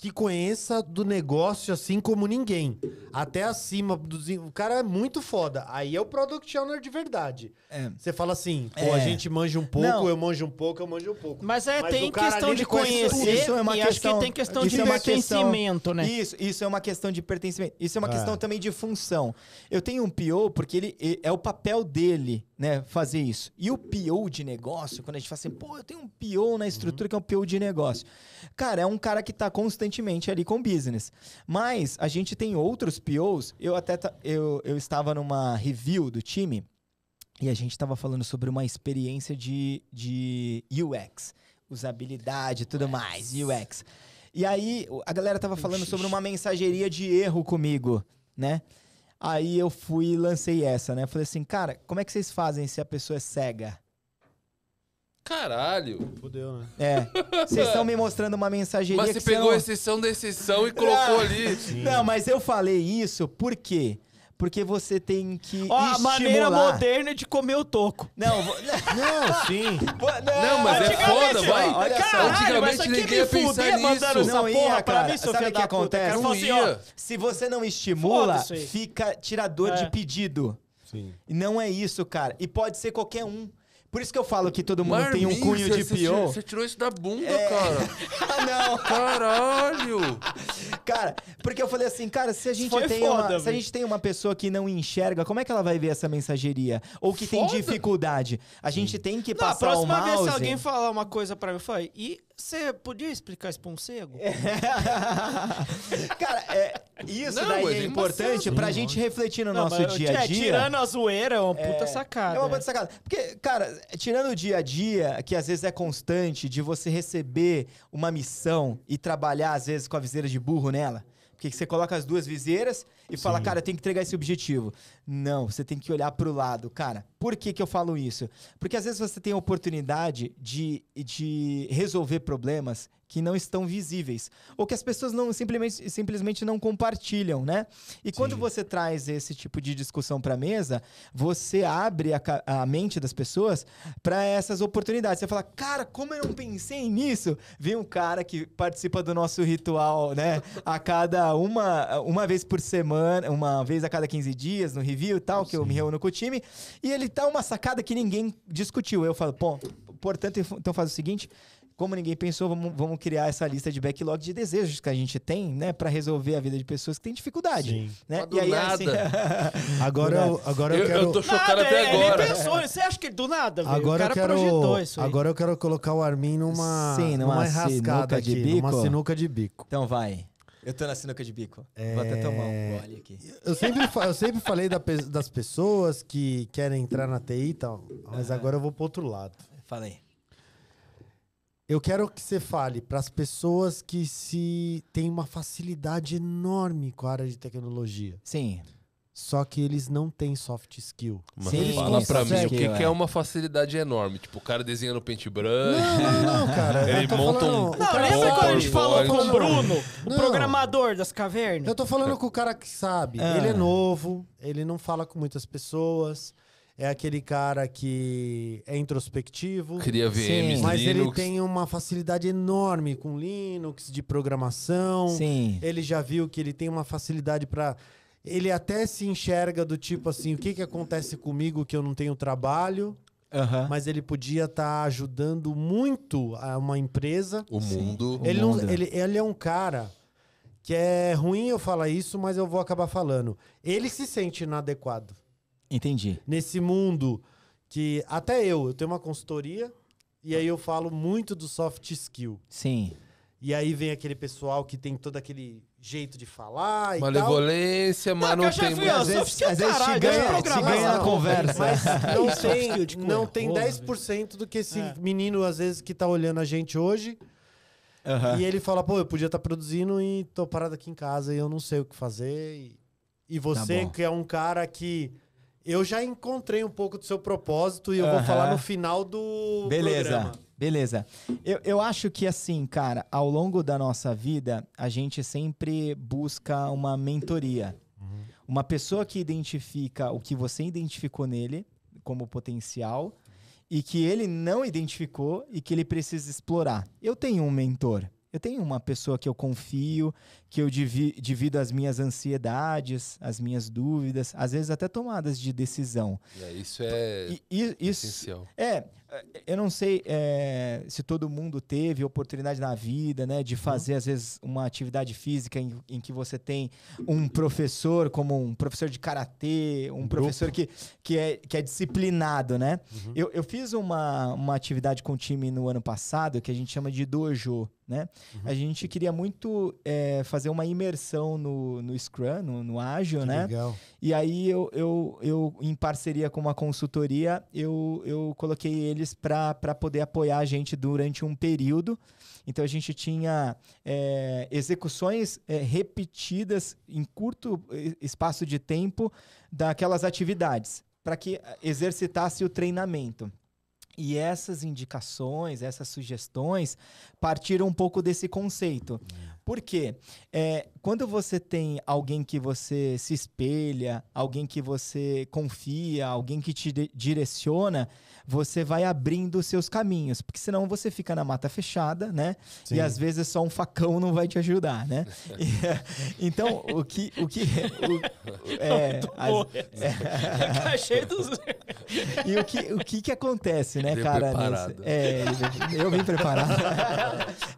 que conheça do negócio assim como ninguém. Até acima dos... O cara é muito foda. Aí é o Product Owner de verdade. Você fala assim, a gente manja um pouco, eu manjo um pouco, eu manjo um pouco. Mas tem questão de conhecer e acho que tem questão de pertencimento, né? Isso é uma questão de pertencimento. Isso é uma questão também de função. Eu tenho um PO porque ele é o papel dele, né, fazer isso. E o PO de negócio, quando a gente fala assim, eu tenho um PO na estrutura que é um PO de negócio. Cara, é um cara que tá constantemente ali com business. Mas a gente tem outros POs. Eu estava numa review do time e a gente estava falando sobre uma experiência de UX, usabilidade e tudo mais, UX. E aí a galera tava falando sobre uma mensageria de erro comigo, né? Aí eu fui e lancei essa, né? Falei assim, cara, como é que vocês fazem se a pessoa é cega? Caralho. Fudeu, né? Vocês estão me mostrando uma mensageria mas que você pegou a exceção da exceção e colocou ali. Não, mas eu falei isso por quê? Porque você tem que estimular... a maneira moderna de comer o toco. Não, sim. Não, mas é foda, vai. Olha só. Antigamente ninguém ia pensar nisso. Não ia, cara. Sabe o que acontece? Não ia. Se você não estimula, fica tirador de pedido. Sim. E não é isso, cara. E pode ser qualquer um. Por isso que eu falo que todo mundo tem um cunho de PO. Você tirou isso da bunda, cara. Não. Caralho. Cara, porque eu falei assim, cara, se a gente tem uma pessoa que não enxerga, como é que ela vai ver essa mensageria? Ou que tem dificuldade? A gente tem que passar o mouse... A próxima vez se alguém falar uma coisa pra mim, eu falei, e você podia explicar isso pra um cego? Cara, isso daí é importante pra gente refletir no nosso dia a dia. Tirando a zoeira, é uma puta sacada. É uma puta sacada. Porque, cara, tirando o dia a dia, que às vezes é constante, de você receber uma missão e trabalhar, às vezes, com a viseira de burro nela. Porque você coloca as duas viseiras e fala, cara, eu tenho que entregar esse objetivo. Não, você tem que olhar pro lado. Cara, por que eu falo isso? Porque às vezes você tem a oportunidade de resolver problemas que não estão visíveis. Ou que as pessoas não simplesmente não compartilham, né? E quando você traz esse tipo de discussão para a mesa, você abre a mente das pessoas para essas oportunidades. Você fala, cara, como eu não pensei nisso? Vem um cara que participa do nosso ritual, né? A cada uma vez por semana, uma vez a cada 15 dias, no review e tal, que eu me reúno com o time, e ele tá uma sacada que ninguém discutiu. Eu falo, portanto, então faz o seguinte... Como ninguém pensou, vamos criar essa lista de backlog de desejos que a gente tem, né? Pra resolver a vida de pessoas que têm dificuldade. Sim. Né? Do nada. Assim... agora eu quero... Eu tô chocado até agora. Ele pensou, você acha que do nada, velho? Agora o cara projetou isso aí. Agora eu quero colocar o Armin numa enrascada aqui, numa sinuca de bico. Então vai. Eu tô na sinuca de bico. Vou até tomar um gole aqui. Eu sempre falei das pessoas que querem entrar na TI e tal, mas agora eu vou pro outro lado. Falei. Eu quero que você fale para as pessoas que têm uma facilidade enorme com a área de tecnologia. Sim. Só que eles não têm soft skill. Mas fala pra mim, o que é uma facilidade enorme? Tipo, o cara desenha no paintbrush. Não, cara. Ele monta um... Não, lembra quando a gente falou com o Bruno, o programador das cavernas? Eu tô falando com o cara que sabe. Ele é novo, ele não fala com muitas pessoas. É aquele cara que é introspectivo. Cria VMs, mas Linux. ele tem uma facilidade enorme com Linux, de programação. Sim. Ele já viu que ele tem uma facilidade para... Ele até se enxerga do tipo assim, o que acontece comigo que eu não tenho trabalho? Mas ele podia estar ajudando muito a uma empresa. O mundo. Ele é um cara que é ruim eu falar isso, mas eu vou acabar falando. Ele se sente inadequado. Entendi. Nesse mundo que até eu tenho uma consultoria e aí eu falo muito do soft skill. Sim. E aí vem aquele pessoal que tem todo aquele jeito de falar e Malevolência, mas não tem... Às vezes te ganha na conversa. Mas não tem 10% do que esse menino, às vezes, que tá olhando a gente hoje. E ele fala, pô, eu podia estar produzindo e tô parado aqui em casa e eu não sei o que fazer. E você, que é um cara que... Eu já encontrei um pouco do seu propósito e eu vou falar no final do programa. Beleza. Eu acho que assim, cara, ao longo da nossa vida, a gente sempre busca uma mentoria. Uma pessoa que identifica o que você identificou nele como potencial e que ele não identificou e que ele precisa explorar. Eu tenho um mentor. Eu tenho uma pessoa que eu confio, que eu divido as minhas ansiedades, as minhas dúvidas, às vezes até tomadas de decisão. Isso é essencial. Eu não sei se todo mundo teve oportunidade na vida, né, de fazer, às vezes, uma atividade física em que você tem um professor, como um professor de karatê, um professor que é disciplinado, né? Eu fiz uma atividade com o time no ano passado, que a gente chama de dojo, né? A gente queria muito fazer uma imersão no Scrum, no Ágil, né? Legal. E aí eu, em parceria com uma consultoria, eu coloquei eles para poder apoiar a gente durante um período. Então a gente tinha execuções repetidas em curto espaço de tempo daquelas atividades, para que exercitasse o treinamento. E essas indicações, essas sugestões partiram um pouco desse conceito. Por quê? Quando você tem alguém que você se espelha, alguém que você confia, alguém que te direciona, você vai abrindo os seus caminhos, porque senão você fica na mata fechada, né? Sim. E às vezes só um facão não vai te ajudar, né? Então, E o que acontece, né, cara? Eu vim preparado.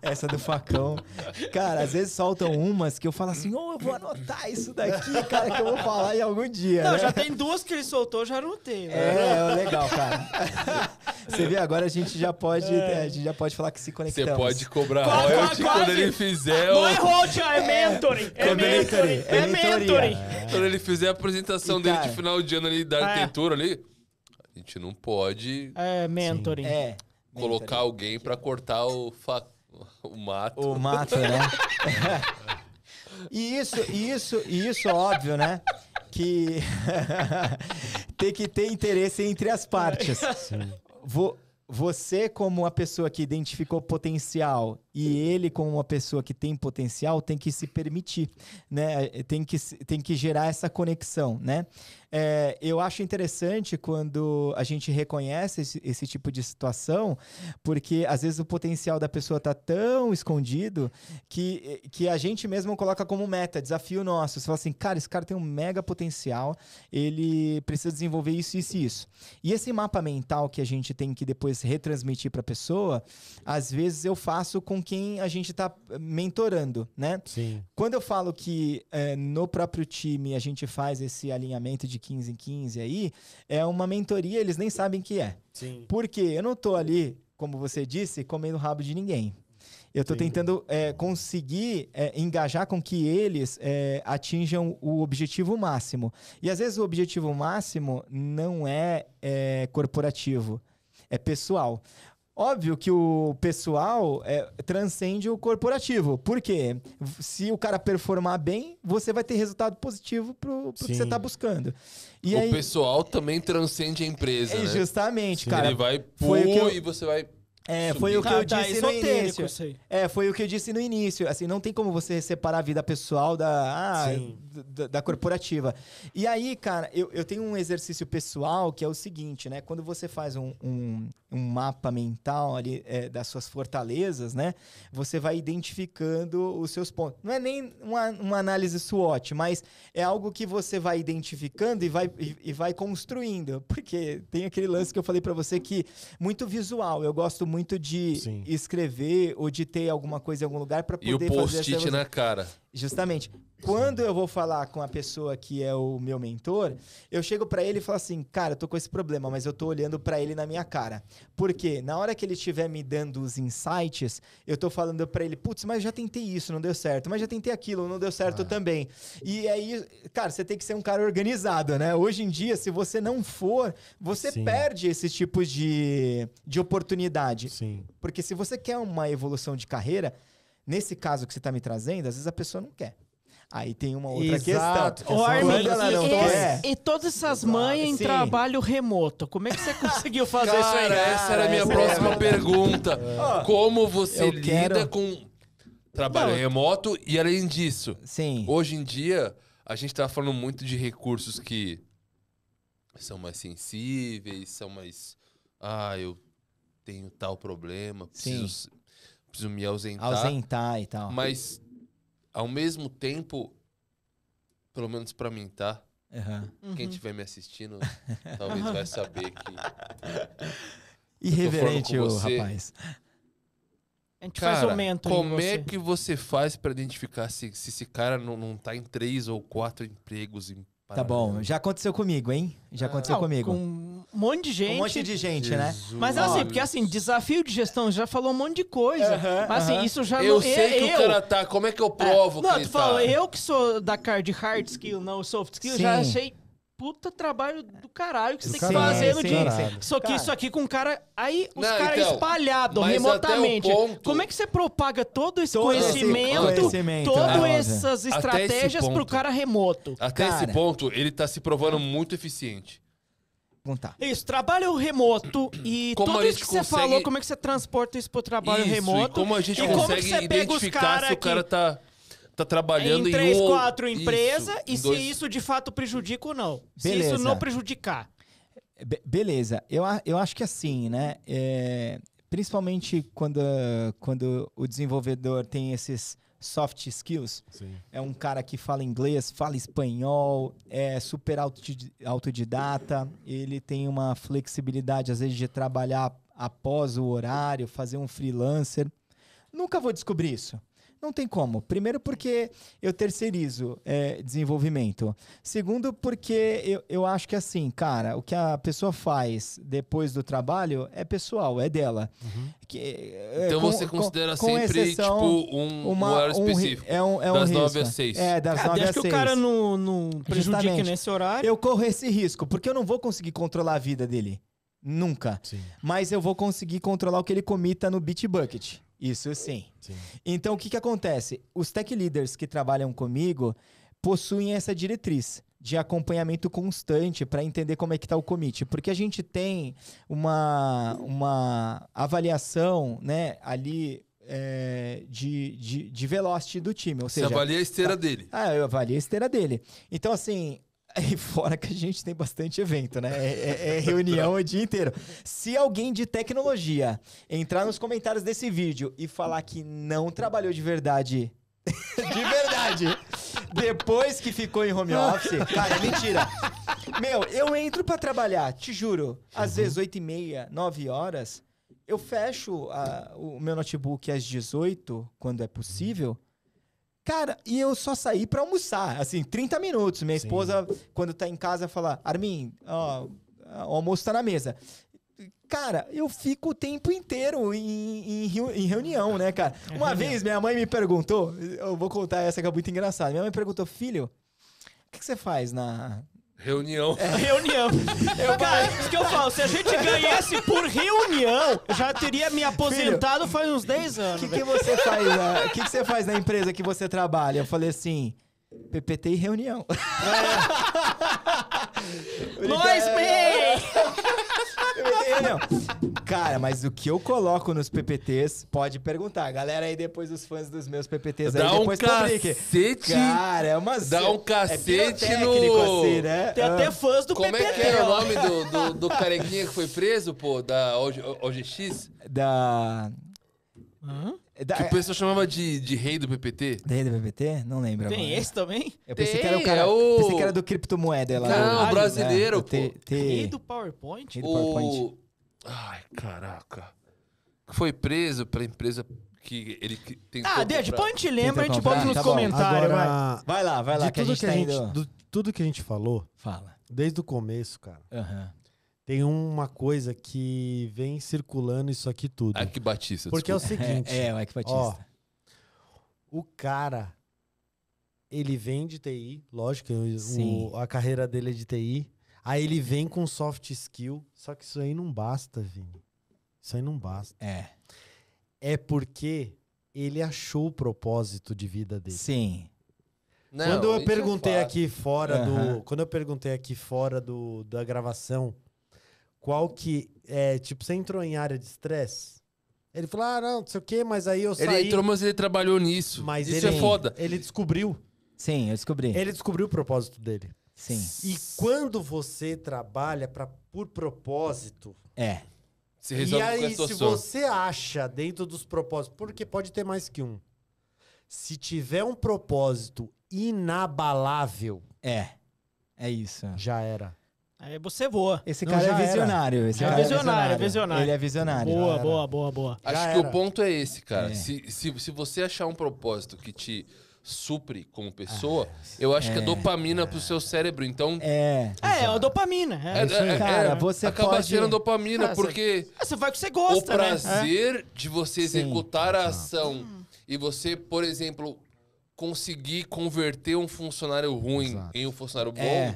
Essa do facão. Cara, às vezes soltam umas que eu falo assim, eu vou anotar isso daqui, cara, que eu vou falar em algum dia. Não, né? já tem duas que ele soltou, já anotei. Legal, cara. Você vê, agora a gente já pode falar que se conectamos. Você pode cobrar royalty quando ele fizer Não é royalty, é mentoring. É mentoring. Quando ele fizer a apresentação dele de final de ano ali, da arquitetura ali, a gente não pode... Mentoring. Colocar alguém pra cortar o mato. O mato, né? E isso, óbvio, né? Que tem que ter interesse entre as partes. Sim. Você, como uma pessoa que identificou potencial, e ele, como uma pessoa que tem potencial, tem que se permitir, né? Tem que gerar essa conexão, né? Eu acho interessante quando a gente reconhece esse tipo de situação, porque às vezes o potencial da pessoa está tão escondido que a gente mesmo coloca como meta, desafio nosso. Você fala assim, cara, esse cara tem um mega potencial, ele precisa desenvolver isso, isso e isso. E esse mapa mental que a gente tem que depois retransmitir para a pessoa, às vezes eu faço com quem a gente está mentorando, né? Sim. Quando eu falo que no próprio time a gente faz esse alinhamento de 15 em 15 aí, é uma mentoria, eles nem sabem o que é. Sim. Porque eu não tô ali, como você disse, comendo o rabo de ninguém. Eu tô tentando conseguir engajar com que eles atinjam o objetivo máximo. E às vezes o objetivo máximo não é corporativo, é pessoal. Óbvio que o pessoal transcende o corporativo. Por quê? Se o cara performar bem, você vai ter resultado positivo pro que você está buscando. E o pessoal também transcende a empresa, né? Justamente, cara. Ele vai e você vai... Foi o que eu disse no início. Foi o que eu disse no início. Assim, não tem como você separar a vida pessoal da corporativa. E aí, cara, eu tenho um exercício pessoal que é o seguinte, né? Quando você faz um mapa mental ali das suas fortalezas, né? Você vai identificando os seus pontos. Não é nem uma análise SWOT, mas é algo que você vai identificando e vai construindo. Porque tem aquele lance que eu falei pra você que muito visual. Eu gosto muito de escrever ou de ter alguma coisa em algum lugar para poder fazer essa... E o post-it na cara. Justamente. Quando eu vou falar com a pessoa que é o meu mentor, eu chego pra ele e falo assim, cara, eu tô com esse problema, mas eu tô olhando pra ele na minha cara. Por quê? Na hora que ele estiver me dando os insights, eu tô falando pra ele, putz, mas já tentei isso, não deu certo. Mas já tentei aquilo, não deu certo também. E aí, cara, você tem que ser um cara organizado, né? Hoje em dia, se você não for, você perde esses tipos de oportunidade. Sim. Porque se você quer uma evolução de carreira, nesse caso que você tá me trazendo, às vezes a pessoa não quer. Aí tem uma outra Exato, questão. Ô, Armin, Quando ela não quer... e todas essas manhas em Sim. trabalho remoto, como é que você conseguiu fazer isso aí? Cara, essa era a minha essa próxima é pergunta. Como você eu lida quero- com trabalho remoto e, além disso, Sim. hoje em dia, a gente tá falando muito de recursos que são mais sensíveis, são mais... eu tenho tal problema, preciso me ausentar. Ausentar e tal. Mas, ao mesmo tempo, pelo menos pra mim, tá? Uhum. Quem estiver me assistindo, talvez vai saber que... Irreverente com o você. rapaz. A gente faz o mentor em como você. é que você faz pra identificar se esse cara não tá em 3 ou 4 empregos em Tá bom. Já aconteceu comigo, hein? Já aconteceu Não, comigo. com um monte de gente. Um monte de gente, né? Mas assim, porque assim, desafio de gestão, já falou um monte de coisa. Aham, Mas assim, aham. isso já Eu não... sei que o cara tá... Como é que eu provo que Não, ele tu falou, tá? eu que sou da cara de hard skill, não soft skill, já Sim. achei puta trabalho do caralho que você Do tem que caralho, fazer no sim, dia. sim. Só que Cara. isso aqui com um cara... Aí os Não, caras então, espalhados mas remotamente. até o ponto- Como é que você propaga todo esse Todo esse conhecimento, conhecimento, todas né? essas Até estratégias esse pro ponto. cara remoto? Até Cara. esse ponto, ele tá se provando muito eficiente. Perguntar. Isso, trabalho remoto e Como a tudo isso gente que você consegue- falou, como é que você transporta isso pro trabalho Isso, remoto? e como a gente e como consegue que você pega os identificar cara se o cara que- tá trabalhando em 3, um... 4 Isso, empresas e em se 2. isso de fato prejudica ou não. Se Beleza. isso não prejudicar. Beleza. Eu acho que assim, né? Principalmente quando o desenvolvedor tem esses soft skills, Sim. é um cara que fala inglês, fala espanhol, é super autodidata, ele tem uma flexibilidade, às vezes, de trabalhar após o horário, fazer um freelancer. Nunca vou descobrir isso. Não tem como. Primeiro porque eu terceirizo desenvolvimento. Segundo porque eu acho que assim, cara, o que a pessoa faz depois do trabalho é pessoal, é dela. Então você considera sempre, tipo, um horário específico. É um das risco. 9 às 6. Das 9 Desde às que 6. o cara não prejudique Justamente. nesse horário. Eu corro esse risco, porque eu não vou conseguir controlar a vida dele. Nunca. Sim. Mas eu vou conseguir controlar o que ele comita no Bitbucket. Isso sim. Sim. Então, o que acontece? Os tech leaders que trabalham comigo possuem essa diretriz de acompanhamento constante para entender como é que está o commit. Porque a gente tem uma avaliação, né, ali de velocity do time. Ou Você seja, avalia a esteira dele. eu avaliei a esteira dele. Então, assim... E fora que a gente tem bastante evento, né? É reunião o dia inteiro. Se alguém de tecnologia entrar nos comentários desse vídeo e falar que não trabalhou de verdade, depois que ficou em home office, cara, é mentira. Meu, eu entro pra trabalhar, te juro, às vezes 8h30, 9 horas, eu fecho o meu notebook às 18, quando é possível. Cara, e eu só saí pra almoçar, assim, 30 minutos. Minha esposa, quando tá em casa, fala, Armin, ó, o almoço tá na mesa. Cara, eu fico o tempo inteiro em reunião, né, cara? Uma vez minha mãe me perguntou, eu vou contar essa que é muito engraçada. Minha mãe perguntou, filho, o que você faz na... Reunião. Reunião. Cara, isso que eu falo, se a gente ganhasse por reunião, eu já teria me aposentado faz uns 10 anos. O que você faz? O que você faz na empresa que você trabalha? Eu falei assim, PPT e reunião. Nós, bem! Cara, mas o que eu coloco nos PPTs, pode perguntar. Galera aí, depois os fãs dos meus PPTs aí, Dá um depois publique. cacete. Cara, é uma... Dá um cacete pirotécnico, no... assim, né? Tem até fãs do Como PPT. é que era o ó. nome do carequinha que foi preso, pô? Da OGX? Da... Que o pessoal chamava de rei do PPT? Da rede do PPT? Não lembro. Tem agora. esse também? Eu pensei Tem, que era o cara... é o- Pensei que era do criptomoeda lá. Não, do- brasileiro, o T- pô. T- E do PowerPoint? Rei do PowerPoint. Ai, caraca. Foi preso pela empresa que ele tentou depois a gente lembra, a gente comprar? bota nos Tá bom. comentários, vai. Agora, Vai lá, que a gente tá indo... tudo que a gente falou, Fala. desde o começo, cara, tem uma coisa que vem circulando isso aqui tudo. Ike Batista, Porque é o desculpa. seguinte, o Ike Batista. ó, o cara, ele vem de TI, lógico, a carreira dele é de TI, aí ele vem com soft skill, só que isso aí não basta, Vini. Isso aí não basta. É porque ele achou o propósito de vida dele. Sim. Não, Quando eu isso perguntei é aqui fora da gravação, qual que é, tipo, você entrou em área de estresse? Ele falou, não sei o quê, mas aí eu saí... Ele entrou, mas ele trabalhou nisso. Mas isso ele, é foda. Ele descobriu. Sim, eu descobri. Ele descobriu o propósito dele. Sim. E quando você trabalha por propósito... Se resolve E aí, com a se situação. você acha dentro dos propósitos, porque pode ter mais que um, se tiver um propósito inabalável, É isso. já era. Aí você voa. Esse Não, cara já é era. visionário. Esse Já cara era. Visionário. Ele é visionário. Boa. Acho Já que era. o ponto é esse, cara. É. Se você achar um propósito que te supre como pessoa, eu acho que é dopamina pro seu cérebro. Então, É a dopamina. Cara, você acaba pode... sendo dopamina, porque Você vai o que você o gosta, né? prazer de você Sim. executar a ação e você, por exemplo, conseguir converter um funcionário ruim Exato. em um funcionário bom,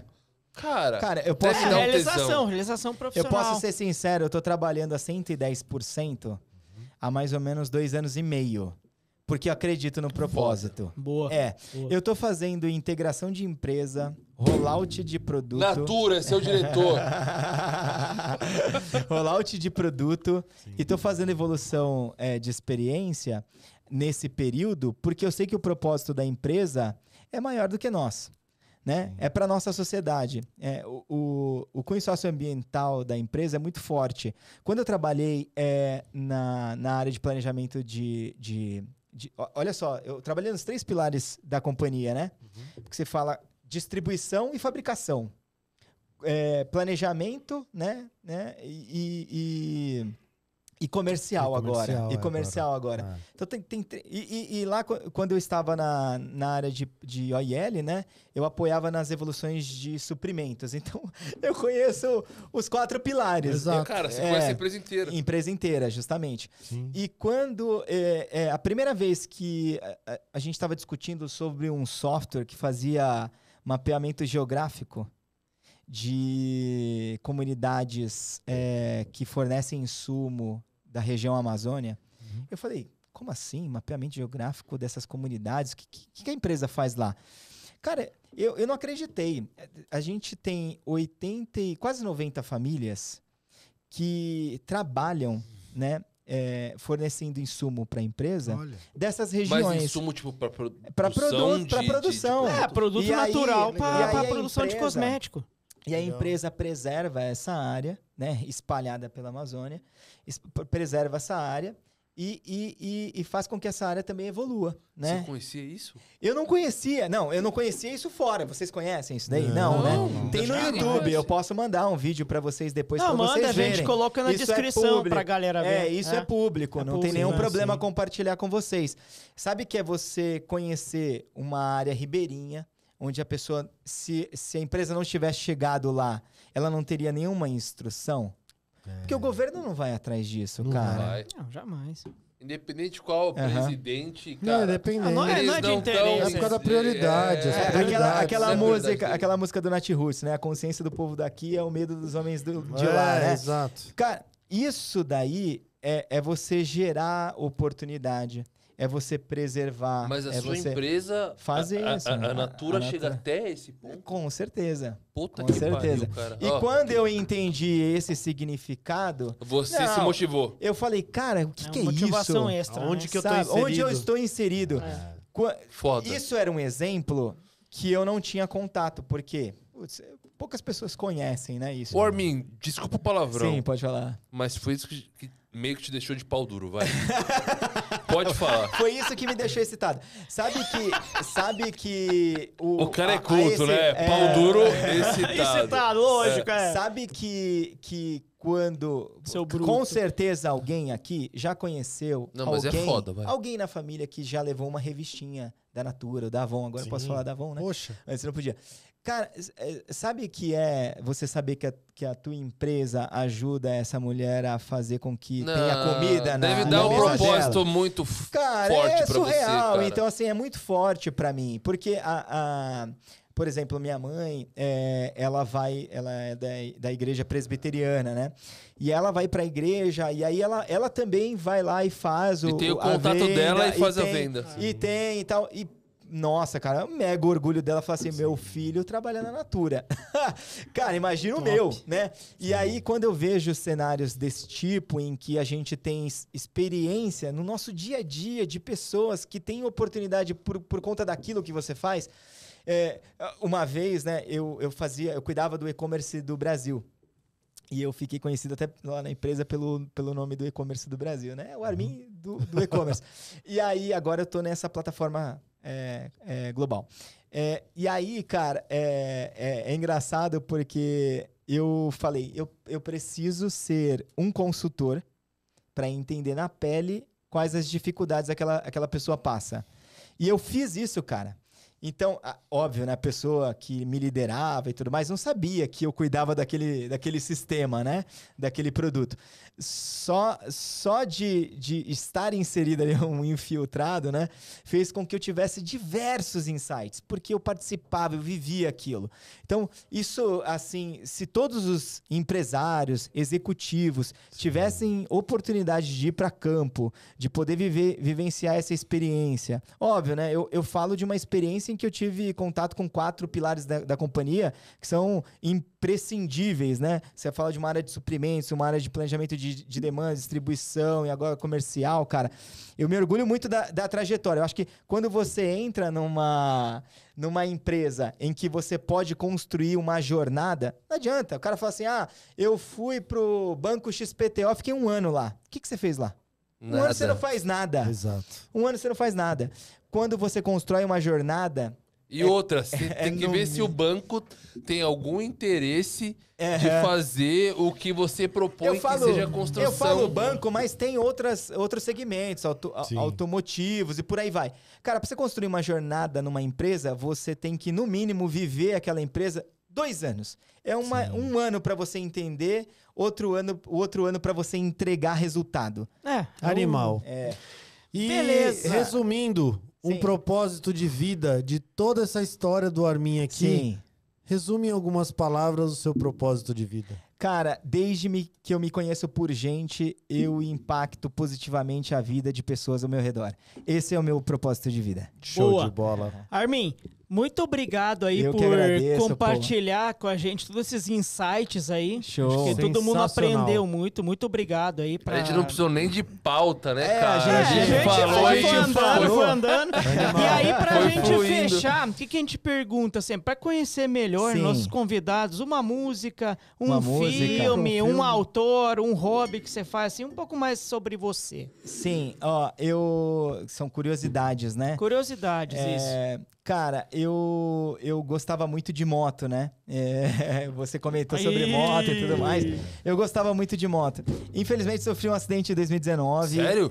Cara, eu posso... deve dar um tesão. Realização Eu profissional. posso ser sincero, eu tô trabalhando a 110% há mais ou menos 2 anos e meio. Porque eu acredito no propósito. Boa. Boa. Eu tô fazendo integração de empresa, rollout de produto. Natura, seu diretor. Rollout de produto. E tô fazendo evolução de experiência nesse período, porque eu sei que o propósito da empresa é maior do que nós. Né? É para nossa sociedade. O cunho socioambiental da empresa é muito forte. Quando eu trabalhei na área de planejamento olha só, eu trabalhei nos 3 pilares da companhia, né? Porque você fala distribuição e fabricação. Planejamento, né? E comercial agora. E comercial agora. Então e lá, quando eu estava na área de OIL, né? Eu apoiava nas evoluções de suprimentos. Então, eu conheço os 4 pilares. Exato. Cara, você conhece a empresa inteira. Empresa inteira, justamente. Sim. E quando... a primeira vez que a gente estava discutindo sobre um software que fazia mapeamento geográfico de comunidades que fornecem insumo da região Amazônia, eu falei, como assim? Mapeamento geográfico dessas comunidades? O que a empresa faz lá? Cara, eu não acreditei. A gente tem 80 e quase 90 famílias que trabalham, né, fornecendo insumo para a empresa. Olha. Dessas regiões. Mas insumo, tipo, para Para produção. Produto E aí- natural e para aí a produção de empresa- cosmético. E a Legal. empresa preserva essa área, né, espalhada pela Amazônia, preserva essa área e faz com que essa área também evolua, né? Você conhecia isso? Eu não conhecia isso fora. Vocês conhecem isso daí? Não, né? não. Tem no Acho que YouTube, não. eu posso mandar um vídeo pra vocês depois Não, pra manda, vocês a gente verem. coloca na Isso descrição público. pra galera ver. Isso é público, não tem público, nenhum né? problema Sim. compartilhar com vocês. Sabe que é você conhecer uma área ribeirinha, onde a pessoa, se a empresa não tivesse chegado lá, ela não teria nenhuma instrução? Porque o governo não vai atrás disso, Não cara. Vai. Não, jamais. Independente de qual presidente, Não, cara. independente. Não é eles de não interesse. tão- É por causa da prioridade, as prioridades. Aquela música do Nat Roots, né? A consciência do povo daqui é o medo dos homens de lá, né? Exato. Cara, isso daí é você gerar oportunidade, é você preservar. Mas a é sua você empresa, fazer isso, a né? Natura A chega Natura- até esse ponto? Com certeza. Puta Com que certeza. pariu, cara. E Ó, quando eu entendi esse significado, você Não. se motivou. eu falei, cara, o que é motivação isso? extra. Aonde né? que eu tô Sabe? inserido? Onde eu estou inserido? Foda. Isso era um exemplo que eu não tinha contato, porque poucas pessoas conhecem, né, isso. Ô, Armin, desculpa o palavrão, Sim, pode falar. mas foi isso que meio que te deixou de pau duro, vai. Pode falar. Foi isso que me deixou excitado. Sabe que O cara é culto, né? Pau duro, excitado. Excitado, lógico, é. Sabe que quando... Com certeza alguém aqui já conheceu mas é foda, vai. Alguém na família que já levou uma revistinha da Natura, da Avon. Agora eu posso falar da Avon, né? Poxa. Antes não podia. Cara, sabe que é você saber que a tua empresa ajuda essa mulher a fazer com que tenha comida na mesa dela? Deve dar um propósito muito forte pra você, surreal. cara. Então, assim, é muito forte pra mim. Porque, por exemplo, minha mãe, ela é da igreja presbiteriana, né? E ela vai pra igreja e aí ela também vai lá e faz E tem o contato dela e faz a venda. E tem e tal. Nossa, cara, é um mega orgulho dela falar assim, meu filho trabalha na Natura. Cara, imagina o meu, né? E aí, quando eu vejo cenários desse tipo, em que a gente tem experiência no nosso dia a dia de pessoas que têm oportunidade por conta daquilo que você faz. Uma vez, né, eu cuidava do e-commerce do Brasil. E eu fiquei conhecido até lá na empresa pelo nome do e-commerce do Brasil, né? O Armin do e-commerce. E aí, agora eu tô nessa plataforma global. E aí, cara, é engraçado porque eu falei, eu preciso ser um consultor para entender na pele quais as dificuldades aquela pessoa passa. E eu fiz isso, cara. Então, óbvio, né, a pessoa que me liderava e tudo mais não sabia que eu cuidava daquele sistema, né? Daquele produto. Só de estar inserido ali, um infiltrado, né? Fez com que eu tivesse diversos insights, porque eu participava, eu vivia aquilo. Então, isso, assim, se todos os empresários, executivos tivessem oportunidade de ir para campo, de poder vivenciar essa experiência. Óbvio, né? Eu falo de uma experiência em que eu tive contato com 4 pilares da companhia, que são imprescindíveis, né? Você fala de uma área de suprimentos, uma área de planejamento de demanda, distribuição e agora comercial, cara. Eu me orgulho muito da trajetória. Eu acho que quando você entra numa empresa em que você pode construir uma jornada, não adianta. O cara fala assim, eu fui pro Banco XPTO, fiquei 1 ano lá. O que você fez lá? Nada. 1 ano você não faz nada. Exato. 1 ano você não faz nada. Quando você constrói uma jornada... E outra, você tem que ver se o banco tem algum interesse de fazer o que você propõe que seja a construção. Eu falo banco, mas tem outros segmentos, automotivos e por aí vai. Cara, para você construir uma jornada numa empresa, você tem que, no mínimo, viver aquela empresa 2 anos. Um ano para você entender, outro ano para você entregar resultado. Animal. E, beleza. resumindo... Um propósito de vida de toda essa história do Armin aqui. Sim. Resume em algumas palavras o seu propósito de vida. Cara, desde que eu me conheço por gente, eu impacto positivamente a vida de pessoas ao meu redor. Esse é o meu propósito de vida. Show de bola. Armin, muito obrigado aí Eu por que agradeço, compartilhar com a gente todos esses insights aí. Show. Acho que todo mundo Sensacional. aprendeu muito. Muito obrigado aí. A gente não precisou nem de pauta, né, É, cara? a gente falou foi e andando, foi andando. E aí, pra Foi gente fluindo. fechar, o que a gente pergunta sempre? Pra conhecer melhor Sim. nossos convidados, uma música, Uma música. filme, um autor, um hobby que você faz, assim, um pouco mais sobre você. Sim, são curiosidades, né? Curiosidades, isso. Cara, eu gostava muito de moto, né? Você comentou sobre moto e tudo mais. Eu gostava muito de moto. Infelizmente, sofri um acidente em 2019. Sério?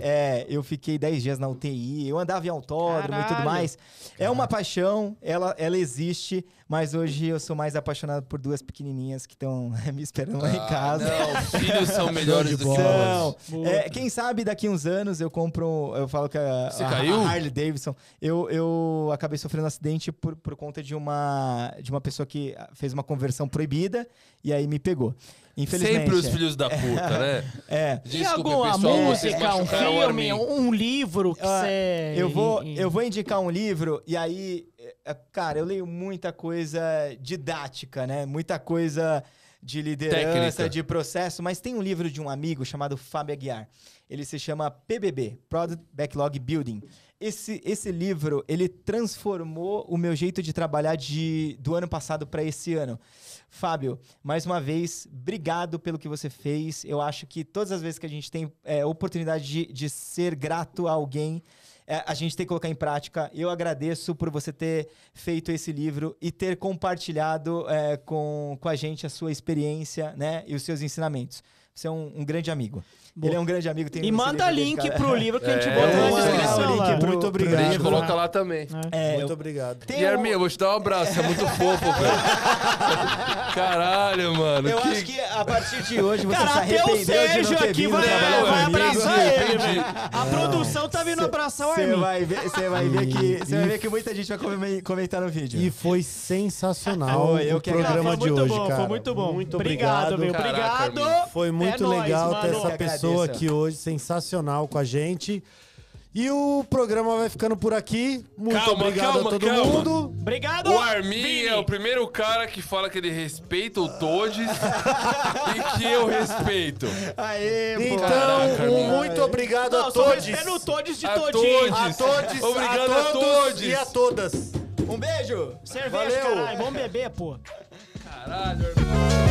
Eu fiquei 10 dias na UTI. Eu andava em autódromo e tudo Caralho. mais. É uma paixão, ela existe, mas hoje eu sou mais apaixonado por 2 pequenininhas que estão me esperando lá em casa. Não, filhos são melhores do que Não. nós. Quem sabe daqui uns anos eu compro. Eu falo que Você a caiu? Harley Davidson. Eu acabei sofrendo um acidente por conta de uma pessoa que fez uma conversão proibida e aí me pegou. Infelizmente. Sempre os filhos da puta, né? Tem Desculpa, alguma pessoal, vocês música, um machucaram o filme, Armin. um livro que você... Eu vou indicar um livro e aí, cara, eu leio muita coisa didática, né? Muita coisa de liderança, Técnica. de processo, mas tem um livro de um amigo chamado Fábio Aguiar. Ele se chama PBB, Product Backlog Building. Esse livro, ele transformou o meu jeito de trabalhar do ano passado para esse ano. Fábio, mais uma vez, obrigado pelo que você fez. Eu acho que todas as vezes que a gente tem oportunidade de ser grato a alguém, a gente tem que colocar em prática. Eu agradeço por você ter feito esse livro e ter compartilhado com a gente a sua experiência, né, e os seus ensinamentos. Você é um grande amigo. Boa. Ele é um grande amigo. E manda link pro livro que a gente botou na descrição lá. Muito obrigado. A gente coloca lá também. Muito obrigado. Guilherme, eu vou te dar um abraço. É muito fofo, velho. Caralho, mano. Eu acho que a partir de hoje você Cara, se até o arrependeu de não Sérgio ter aqui vindo vai trabalhar comigo. abraçar ele, velho. A produção tá vindo abraçar o Você Armin. vai ver que muita gente vai comentar no vídeo. E foi sensacional eu o que programa foi de muito hoje, bom, cara. Foi muito bom. Muito obrigado, obrigado. meu. Caraca, Obrigado. Armin. Foi muito É nóis, legal ter mano. essa Eu pessoa agradeço. aqui hoje, sensacional com a gente. E o programa vai ficando por aqui. Muito Calma, obrigado calma, a todo calma. mundo. Obrigado. O Armin Vini. é o primeiro cara que fala que ele respeita o Todes e que eu respeito. Aê, pô. Então, Caraca, Armin. muito obrigado Não, a só todos. respeito o Todes de A todinho. todos. A todos, Obrigado a a todos todos. e a todas. Um beijo. Cerveja, Valeu. caralho. Vamos beber, pô. Caralho, Armin.